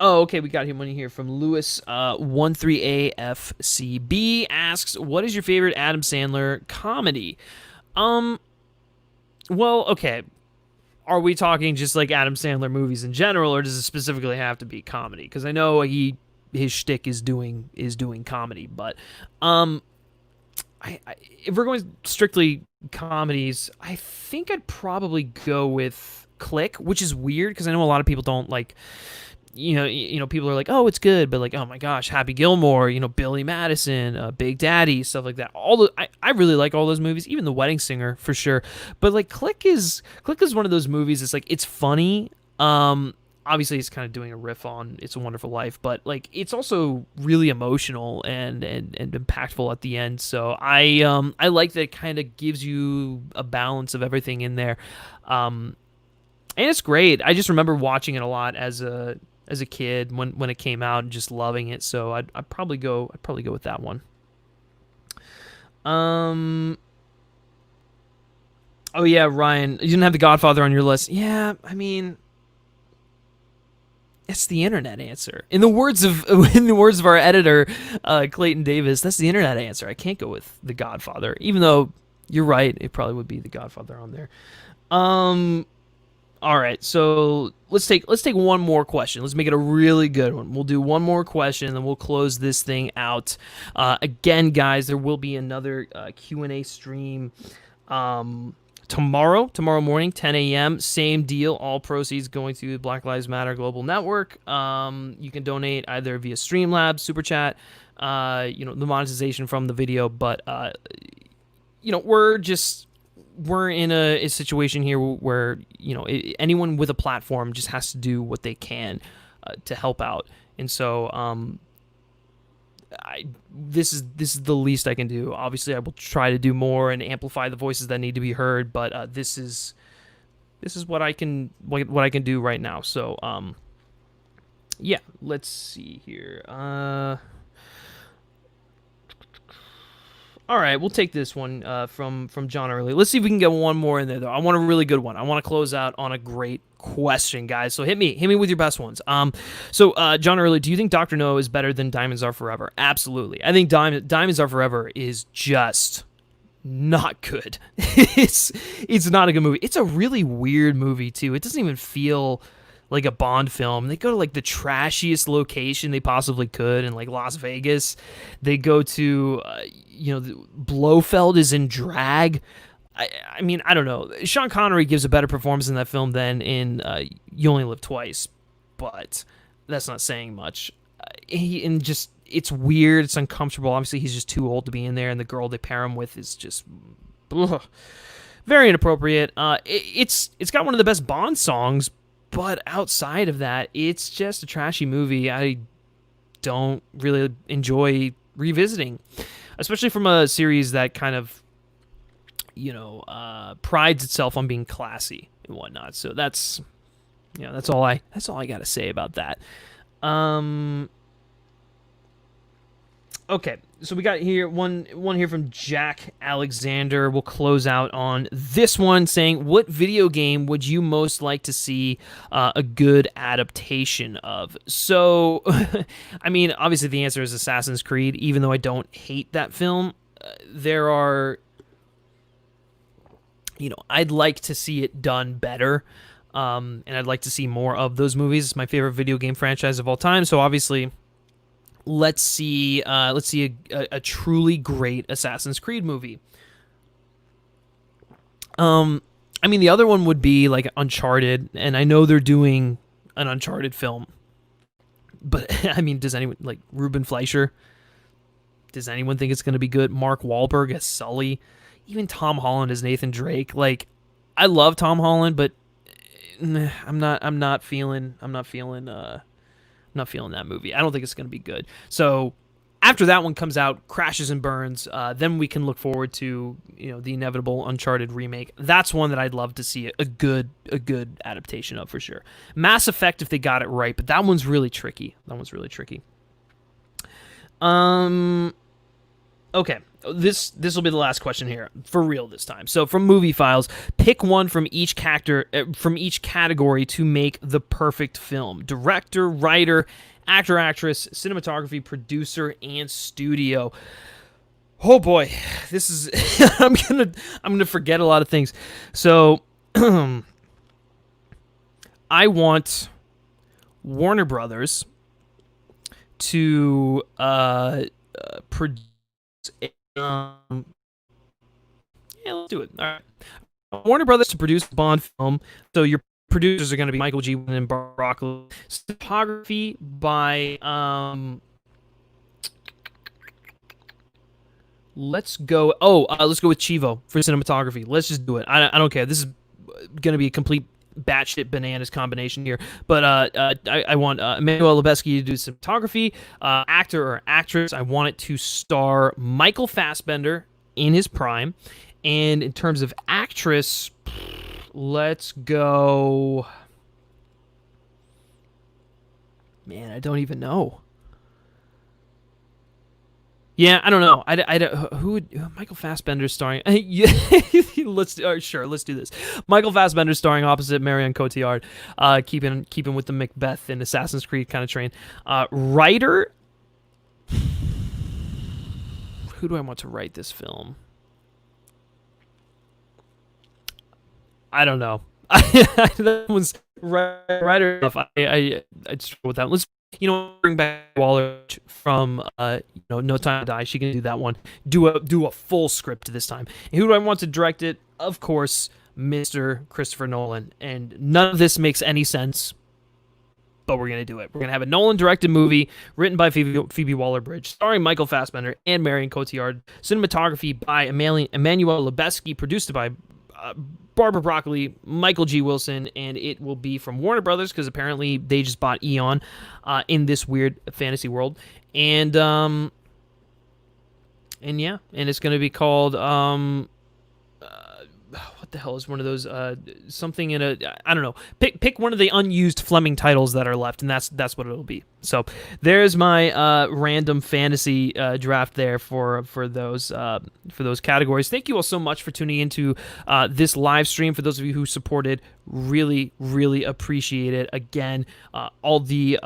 Okay, we got him one here from Lewis 13AFCB asks, what is your favorite Adam Sandler comedy? Well, okay. Are we talking just Adam Sandler movies in general, or does it specifically have to be comedy? Because I know his shtick is doing comedy, but if we're going strictly comedies, I think I'd probably go with Click, which is weird because I know a lot of people don't like. People are like, oh, it's good, but oh my gosh, Happy Gilmore, Billy Madison, Big Daddy, stuff like that. I really like all those movies, even The Wedding Singer for sure. But Click is one of those movies. It's it's funny. obviously it's kind of doing a riff on It's a Wonderful Life, but like it's also really emotional and impactful at the end. So I like that it kind of gives you a balance of everything in there. And it's great. I just remember watching it a lot as a kid when it came out and just loving it. So I'd probably go with that one. Oh yeah, Ryan, you didn't have The Godfather on your list. Yeah, I mean, it's the internet answer. In the words of our editor, Clayton Davis, that's the internet answer. I can't go with The Godfather, even though you're right. It probably would be The Godfather on there. All right, so let's take one more question. Let's make it a really good one. We'll do one more question, and then we'll close this thing out. Again, guys, there will be another Q&A stream tomorrow morning, 10 a.m. Same deal. All proceeds going to the Black Lives Matter Global Network. You can donate either via Streamlabs, Super Chat, the monetization from the video, but we're in a situation here where anyone with a platform just has to do what they can to help out, and so this is the least I can do. Obviously, I will try to do more and amplify the voices that need to be heard, but this is what I can do right now. So yeah, let's see here. All right, we'll take this one from John Early. Let's see if we can get one more in there, though. I want a really good one. I want to close out on a great question, guys. So hit me with your best ones. So John Early, do you think Dr. No is better than Diamonds Are Forever? Absolutely. I think Diamonds Are Forever is just not good. It's not a good movie. It's a really weird movie too. It doesn't even feel like a Bond film. They go to like the trashiest location they possibly could in like Las Vegas. They go to Blofeld is in drag. I mean, I don't know. Sean Connery gives a better performance in that film than in You Only Live Twice, but that's not saying much. It's weird. It's uncomfortable. Obviously, he's just too old to be in there, and the girl they pair him with is just very inappropriate. It's got one of the best Bond songs, but outside of that, it's just a trashy movie I don't really enjoy revisiting, especially from a series that kind of, prides itself on being classy and whatnot. So that's all I got to say about that. Okay, so we got here one here from Jack Alexander. We'll close out on this one saying, what video game would you most like to see a good adaptation of? So, I mean, obviously the answer is Assassin's Creed, even though I don't hate that film. There are, I'd like to see it done better, and I'd like to see more of those movies. It's my favorite video game franchise of all time, so obviously let's see a truly great Assassin's Creed movie. I mean, the other one would be like Uncharted, and I know they're doing an Uncharted film, but I mean, does anyone like Ruben Fleischer? Does anyone think it's going to be good? Mark Wahlberg as Sully, even Tom Holland as Nathan Drake. Like, I love Tom Holland, but I'm not feeling that movie. I don't think it's going to be good. So after that one comes out, crashes and burns, then we can look forward to the inevitable Uncharted remake. That's one that I'd love to see a good adaptation of for sure. Mass Effect if they got it right, but that one's really tricky. Okay. This will be the last question here for real this time. So from Movie Files, pick one from each category to make the perfect film: director, writer, actor, actress, cinematography, producer, and studio. Oh boy, this is I'm gonna forget a lot of things. So I want Warner Brothers to produce. Yeah, let's do it. All right. Warner Brothers to produce a Bond film. So your producers are going to be Michael G. and Broccoli. Cinematography by let's go with Chivo for cinematography. Let's just do it. I don't care. This is going to be a complete batshit bananas combination here. But I want Emmanuel Lubezki to do cinematography. Actor or actress, I want it to star Michael Fassbender in his prime. And in terms of actress, let's go... Man, I don't even know. Yeah, I don't know. Who would Michael Fassbender starring? Let's do this. Michael Fassbender starring opposite Marion Cotillard, keeping with the Macbeth and Assassin's Creed kind of train. Writer. Who do I want to write this film? I don't know. That was writer enough. I struggle with that. Let's bring back Waller from No Time to Die. She can do that one. Do a full script this time. And who do I want to direct it? Of course, Mr. Christopher Nolan. And none of this makes any sense, but we're gonna do it. We're gonna have a Nolan directed movie written by Phoebe Waller-Bridge, starring Michael Fassbender and Marion Cotillard. Cinematography by Emmanuel Lubezki, produced by Barbara Broccoli, Michael G. Wilson, and it will be from Warner Brothers because apparently they just bought Eon in this weird fantasy world, and it's going to be called what the hell is one of those something in a, I don't know, pick one of the unused Fleming titles that are left, and that's what it'll be. So there's my random fantasy draft there for those categories. Thank you all so much for tuning into this live stream. For those of you who supported, really appreciate it. Again, all the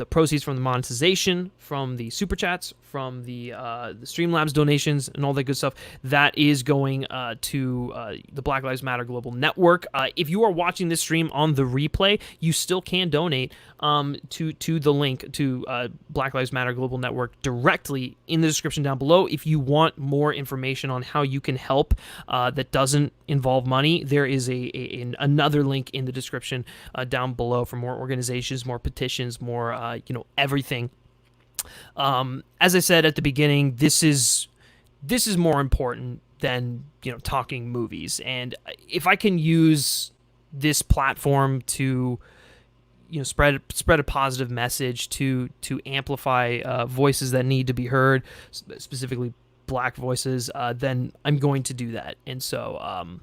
proceeds from the monetization, from the super chats, from the Streamlabs donations, and all that good stuff, that is going to the Black Lives Matter Global Network. If you are watching this stream on the replay, you still can donate to the link to Black Lives Matter Global Network directly in the description down below. If you want more information on how you can help that doesn't involve money, there is another link in the description down below for more organizations, more petitions, more everything. As I said at the beginning, this is more important than talking movies, and if I can use this platform to spread a positive message, to amplify voices that need to be heard, specifically black voices, then I'm going to do that. And so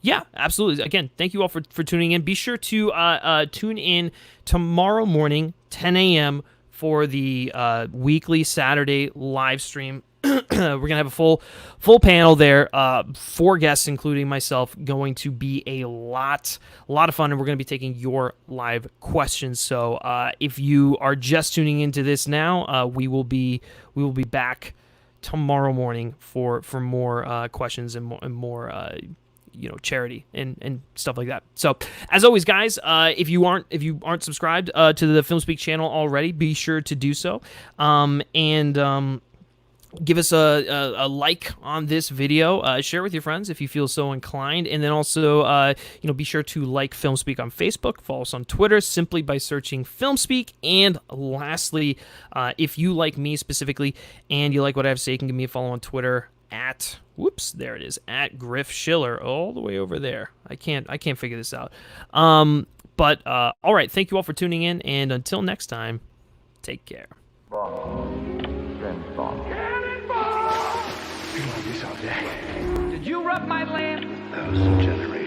yeah, absolutely. Again, thank you all for tuning in. Be sure to tune in tomorrow morning, 10 a.m. for the weekly Saturday live stream. We're gonna have a full panel there, 4 guests, including myself. Going to be a lot of fun, and we're gonna be taking your live questions. So if you are just tuning into this now, we will be back tomorrow morning for more questions and more charity and stuff like that. So as always, guys, if you aren't subscribed to the FilmSpeak channel already, be sure to do so, and give us a like on this video, share with your friends if you feel so inclined, and then also be sure to like FilmSpeak on Facebook, follow us on Twitter simply by searching FilmSpeak, and lastly, if you like me specifically and you like what I have to say, you can give me a follow on Twitter at Griff Schiller, all the way over there. I can't figure this out. But all right, thank you all for tuning in, and until next time, take care. Did you rub my lamp? That was some generation.